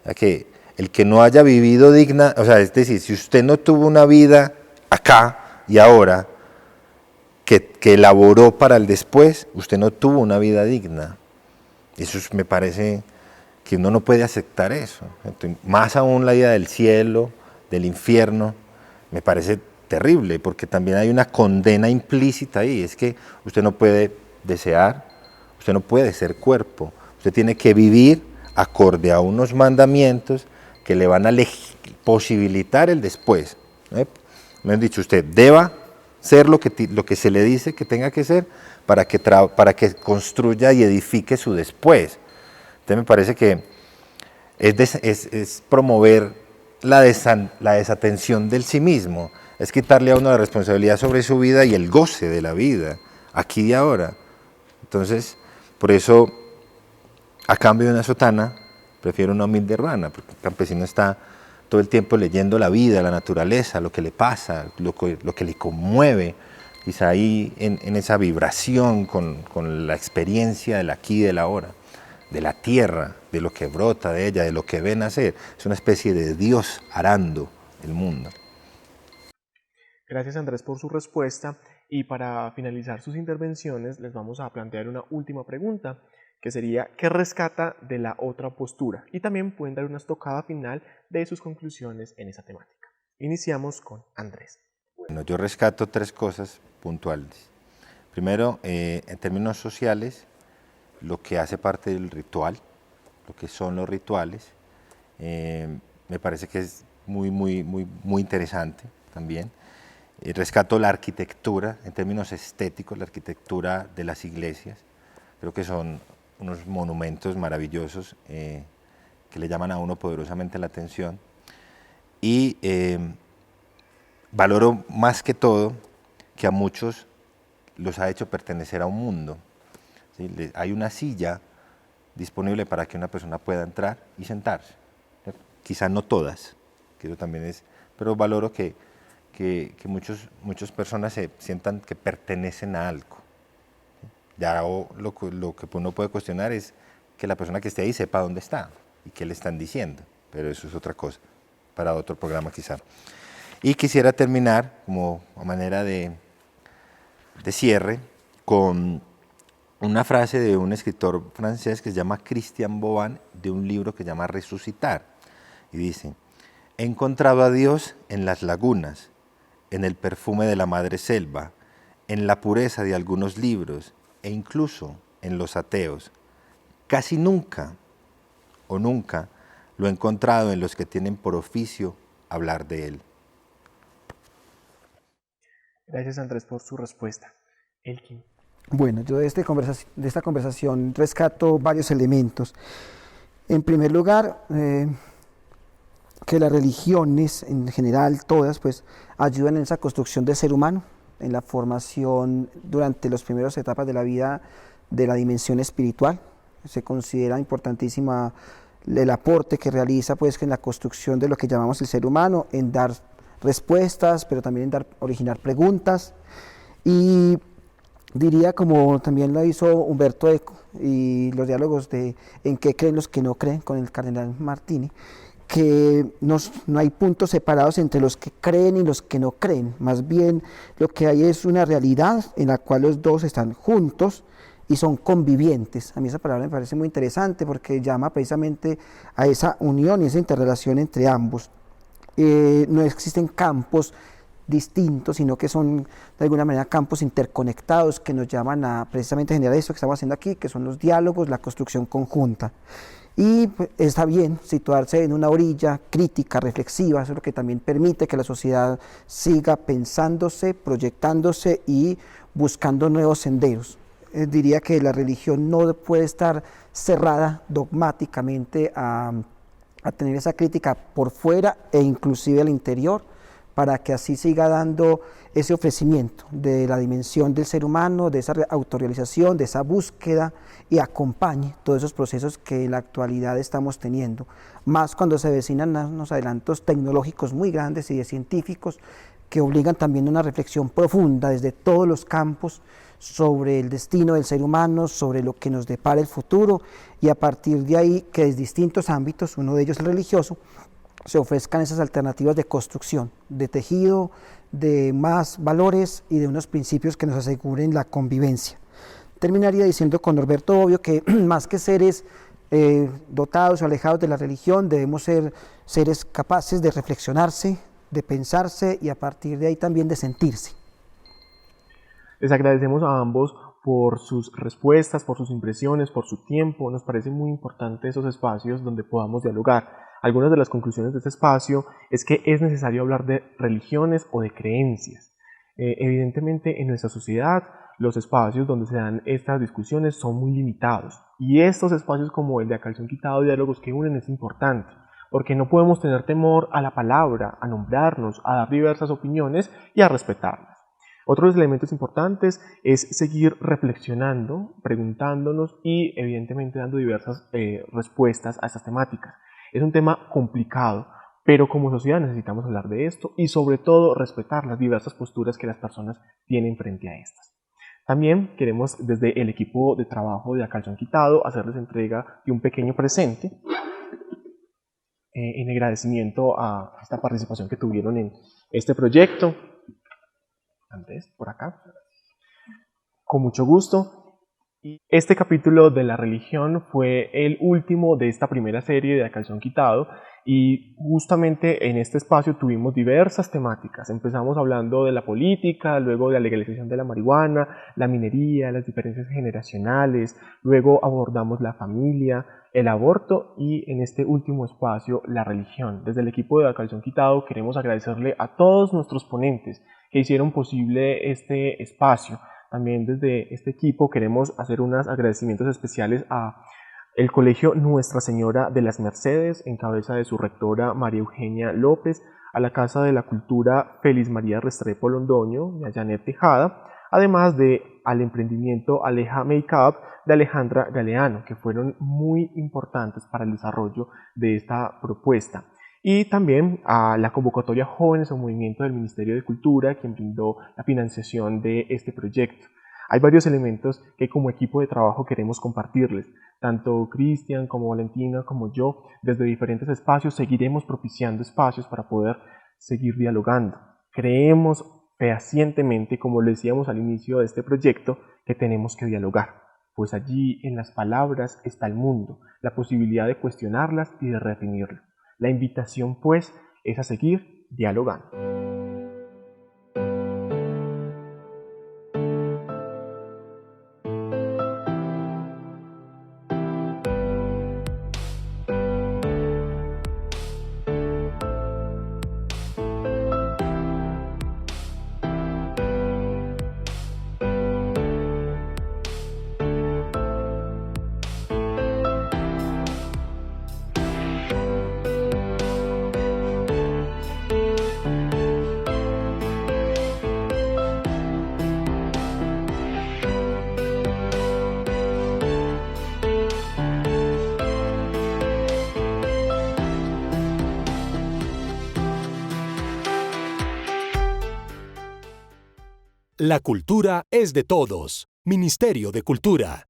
O sea, que el que no haya vivido digna, o sea, es decir, si usted no tuvo una vida acá y ahora, que elaboró para el después, usted no tuvo una vida digna. Eso me parece que uno no puede aceptar eso. Entonces, más aún la idea del cielo, del infierno, me parece terrible, porque también hay una condena implícita ahí, es que usted no puede desear, usted no puede ser cuerpo, usted tiene que vivir acorde a unos mandamientos que le van a posibilitar el después. Me han dicho, usted deba ser lo que se le dice que tenga que ser para que construya y edifique su después. Entonces me parece que es promover la desatención del sí mismo, es quitarle a uno la responsabilidad sobre su vida y el goce de la vida, aquí y ahora. Entonces, por eso, a cambio de una sotana, prefiero una humilde rana, porque el campesino está todo el tiempo leyendo la vida, la naturaleza, lo que le pasa, lo que le conmueve, quizá ahí en esa vibración con la experiencia del aquí y del ahora, de la tierra, de lo que brota de ella, de lo que ve nacer. Es una especie de Dios arando el mundo. Gracias, Andrés, por su respuesta, y para finalizar sus intervenciones les vamos a plantear una última pregunta, que sería ¿qué rescata de la otra postura? Y también pueden dar una estocada final de sus conclusiones en esa temática. Iniciamos con Andrés. Bueno, yo rescato 3 cosas puntuales. Primero, en términos sociales, lo que hace parte del ritual, lo que son los rituales, me parece que es muy interesante también. Rescato la arquitectura, en términos estéticos, la arquitectura de las iglesias. Creo que son unos monumentos maravillosos que le llaman a uno poderosamente la atención. Y valoro más que todo que a muchos los ha hecho pertenecer a un mundo. ¿Sí? Hay una silla disponible para que una persona pueda entrar y sentarse. Quizá no todas, que eso también es, pero valoro que muchas personas se sientan que pertenecen a algo. Ya lo que uno puede cuestionar es que la persona que esté ahí sepa dónde está y qué le están diciendo, pero eso es otra cosa, para otro programa quizá. Y quisiera terminar, como a manera de cierre, con una frase de un escritor francés que se llama Christian Bovan, de un libro que se llama Resucitar, y dice: he encontrado a Dios en las lagunas, en el perfume de la madre selva, en la pureza de algunos libros e incluso en los ateos. Casi nunca o nunca lo he encontrado en los que tienen por oficio hablar de él. Gracias, Andrés, por su respuesta. Elkin. Bueno, yo de esta conversación rescato varios elementos. En primer lugar, que las religiones en general, todas, pues ayudan en esa construcción del ser humano, en la formación durante las primeras etapas de la vida de la dimensión espiritual. Se considera importantísima el aporte que realiza pues en la construcción de lo que llamamos el ser humano, en dar respuestas, pero también en originar preguntas. Y diría, como también lo hizo Humberto Eco y los diálogos de En qué creen los que no creen con el cardenal Martini, que no hay puntos separados entre los que creen y los que no creen, más bien lo que hay es una realidad en la cual los dos están juntos y son convivientes. A mí esa palabra me parece muy interesante porque llama precisamente a esa unión y esa interrelación entre ambos. No existen campos distintos, sino que son de alguna manera campos interconectados que nos llaman a precisamente generar esto que estamos haciendo aquí, que son los diálogos, la construcción conjunta. Y está bien situarse en una orilla crítica, reflexiva, eso es lo que también permite que la sociedad siga pensándose, proyectándose y buscando nuevos senderos. Diría que la religión no puede estar cerrada dogmáticamente a tener esa crítica por fuera e inclusive al interior, para que así siga dando ese ofrecimiento de la dimensión del ser humano, de esa autorrealización, de esa búsqueda, y acompañe todos esos procesos que en la actualidad estamos teniendo, más cuando se avecinan unos adelantos tecnológicos muy grandes y de científicos que obligan también a una reflexión profunda desde todos los campos sobre el destino del ser humano, sobre lo que nos depara el futuro, y a partir de ahí que desde distintos ámbitos, uno de ellos el religioso, se ofrezcan esas alternativas de construcción, de tejido, de más valores y de unos principios que nos aseguren la convivencia. Terminaría diciendo con Norberto Bobbio que más que seres dotados o alejados de la religión, debemos ser seres capaces de reflexionarse, de pensarse y a partir de ahí también de sentirse. Les agradecemos a ambos por sus respuestas, por sus impresiones, por su tiempo. Nos parece muy importante esos espacios donde podamos dialogar. Algunas de las conclusiones de este espacio es que es necesario hablar de religiones o de creencias. Evidentemente en nuestra sociedad los espacios donde se dan estas discusiones son muy limitados, y estos espacios como el de A Calzón Quitado, diálogos que unen, es importante, porque no podemos tener temor a la palabra, a nombrarnos, a dar diversas opiniones y a respetarlas. Otros elementos importantes es seguir reflexionando, preguntándonos y evidentemente dando diversas respuestas a estas temáticas. Es un tema complicado, pero como sociedad necesitamos hablar de esto y sobre todo respetar las diversas posturas que las personas tienen frente a estas. También queremos desde el equipo de trabajo de A Calzón Quitado hacerles entrega de un pequeño presente en agradecimiento a esta participación que tuvieron en este proyecto. Andrés, por acá. Con mucho gusto. Este capítulo de la religión fue el último de esta primera serie de A Calzón Quitado, y justamente en este espacio tuvimos diversas temáticas. Empezamos hablando de la política, luego de la legalización de la marihuana, la minería, las diferencias generacionales, luego abordamos la familia, el aborto y en este último espacio la religión. Desde el equipo de A Calzón Quitado queremos agradecerle a todos nuestros ponentes que hicieron posible este espacio. También desde este equipo queremos hacer unos agradecimientos especiales a el Colegio Nuestra Señora de las Mercedes, en cabeza de su rectora María Eugenia López, a la Casa de la Cultura Feliz María Restrepo Londoño y a Janet Tejada, además de al emprendimiento Aleja Makeup de Alejandra Galeano, que fueron muy importantes para el desarrollo de esta propuesta. Y también a la convocatoria Jóvenes en Movimiento del Ministerio de Cultura, quien brindó la financiación de este proyecto. Hay varios elementos que como equipo de trabajo queremos compartirles. Tanto Cristian como Valentina como yo, desde diferentes espacios, seguiremos propiciando espacios para poder seguir dialogando. Creemos fehacientemente, como lo decíamos al inicio de este proyecto, que tenemos que dialogar, pues allí en las palabras está el mundo, la posibilidad de cuestionarlas y de redefinirlo. La invitación, pues, es a seguir dialogando. La cultura es de todos. Ministerio de Cultura.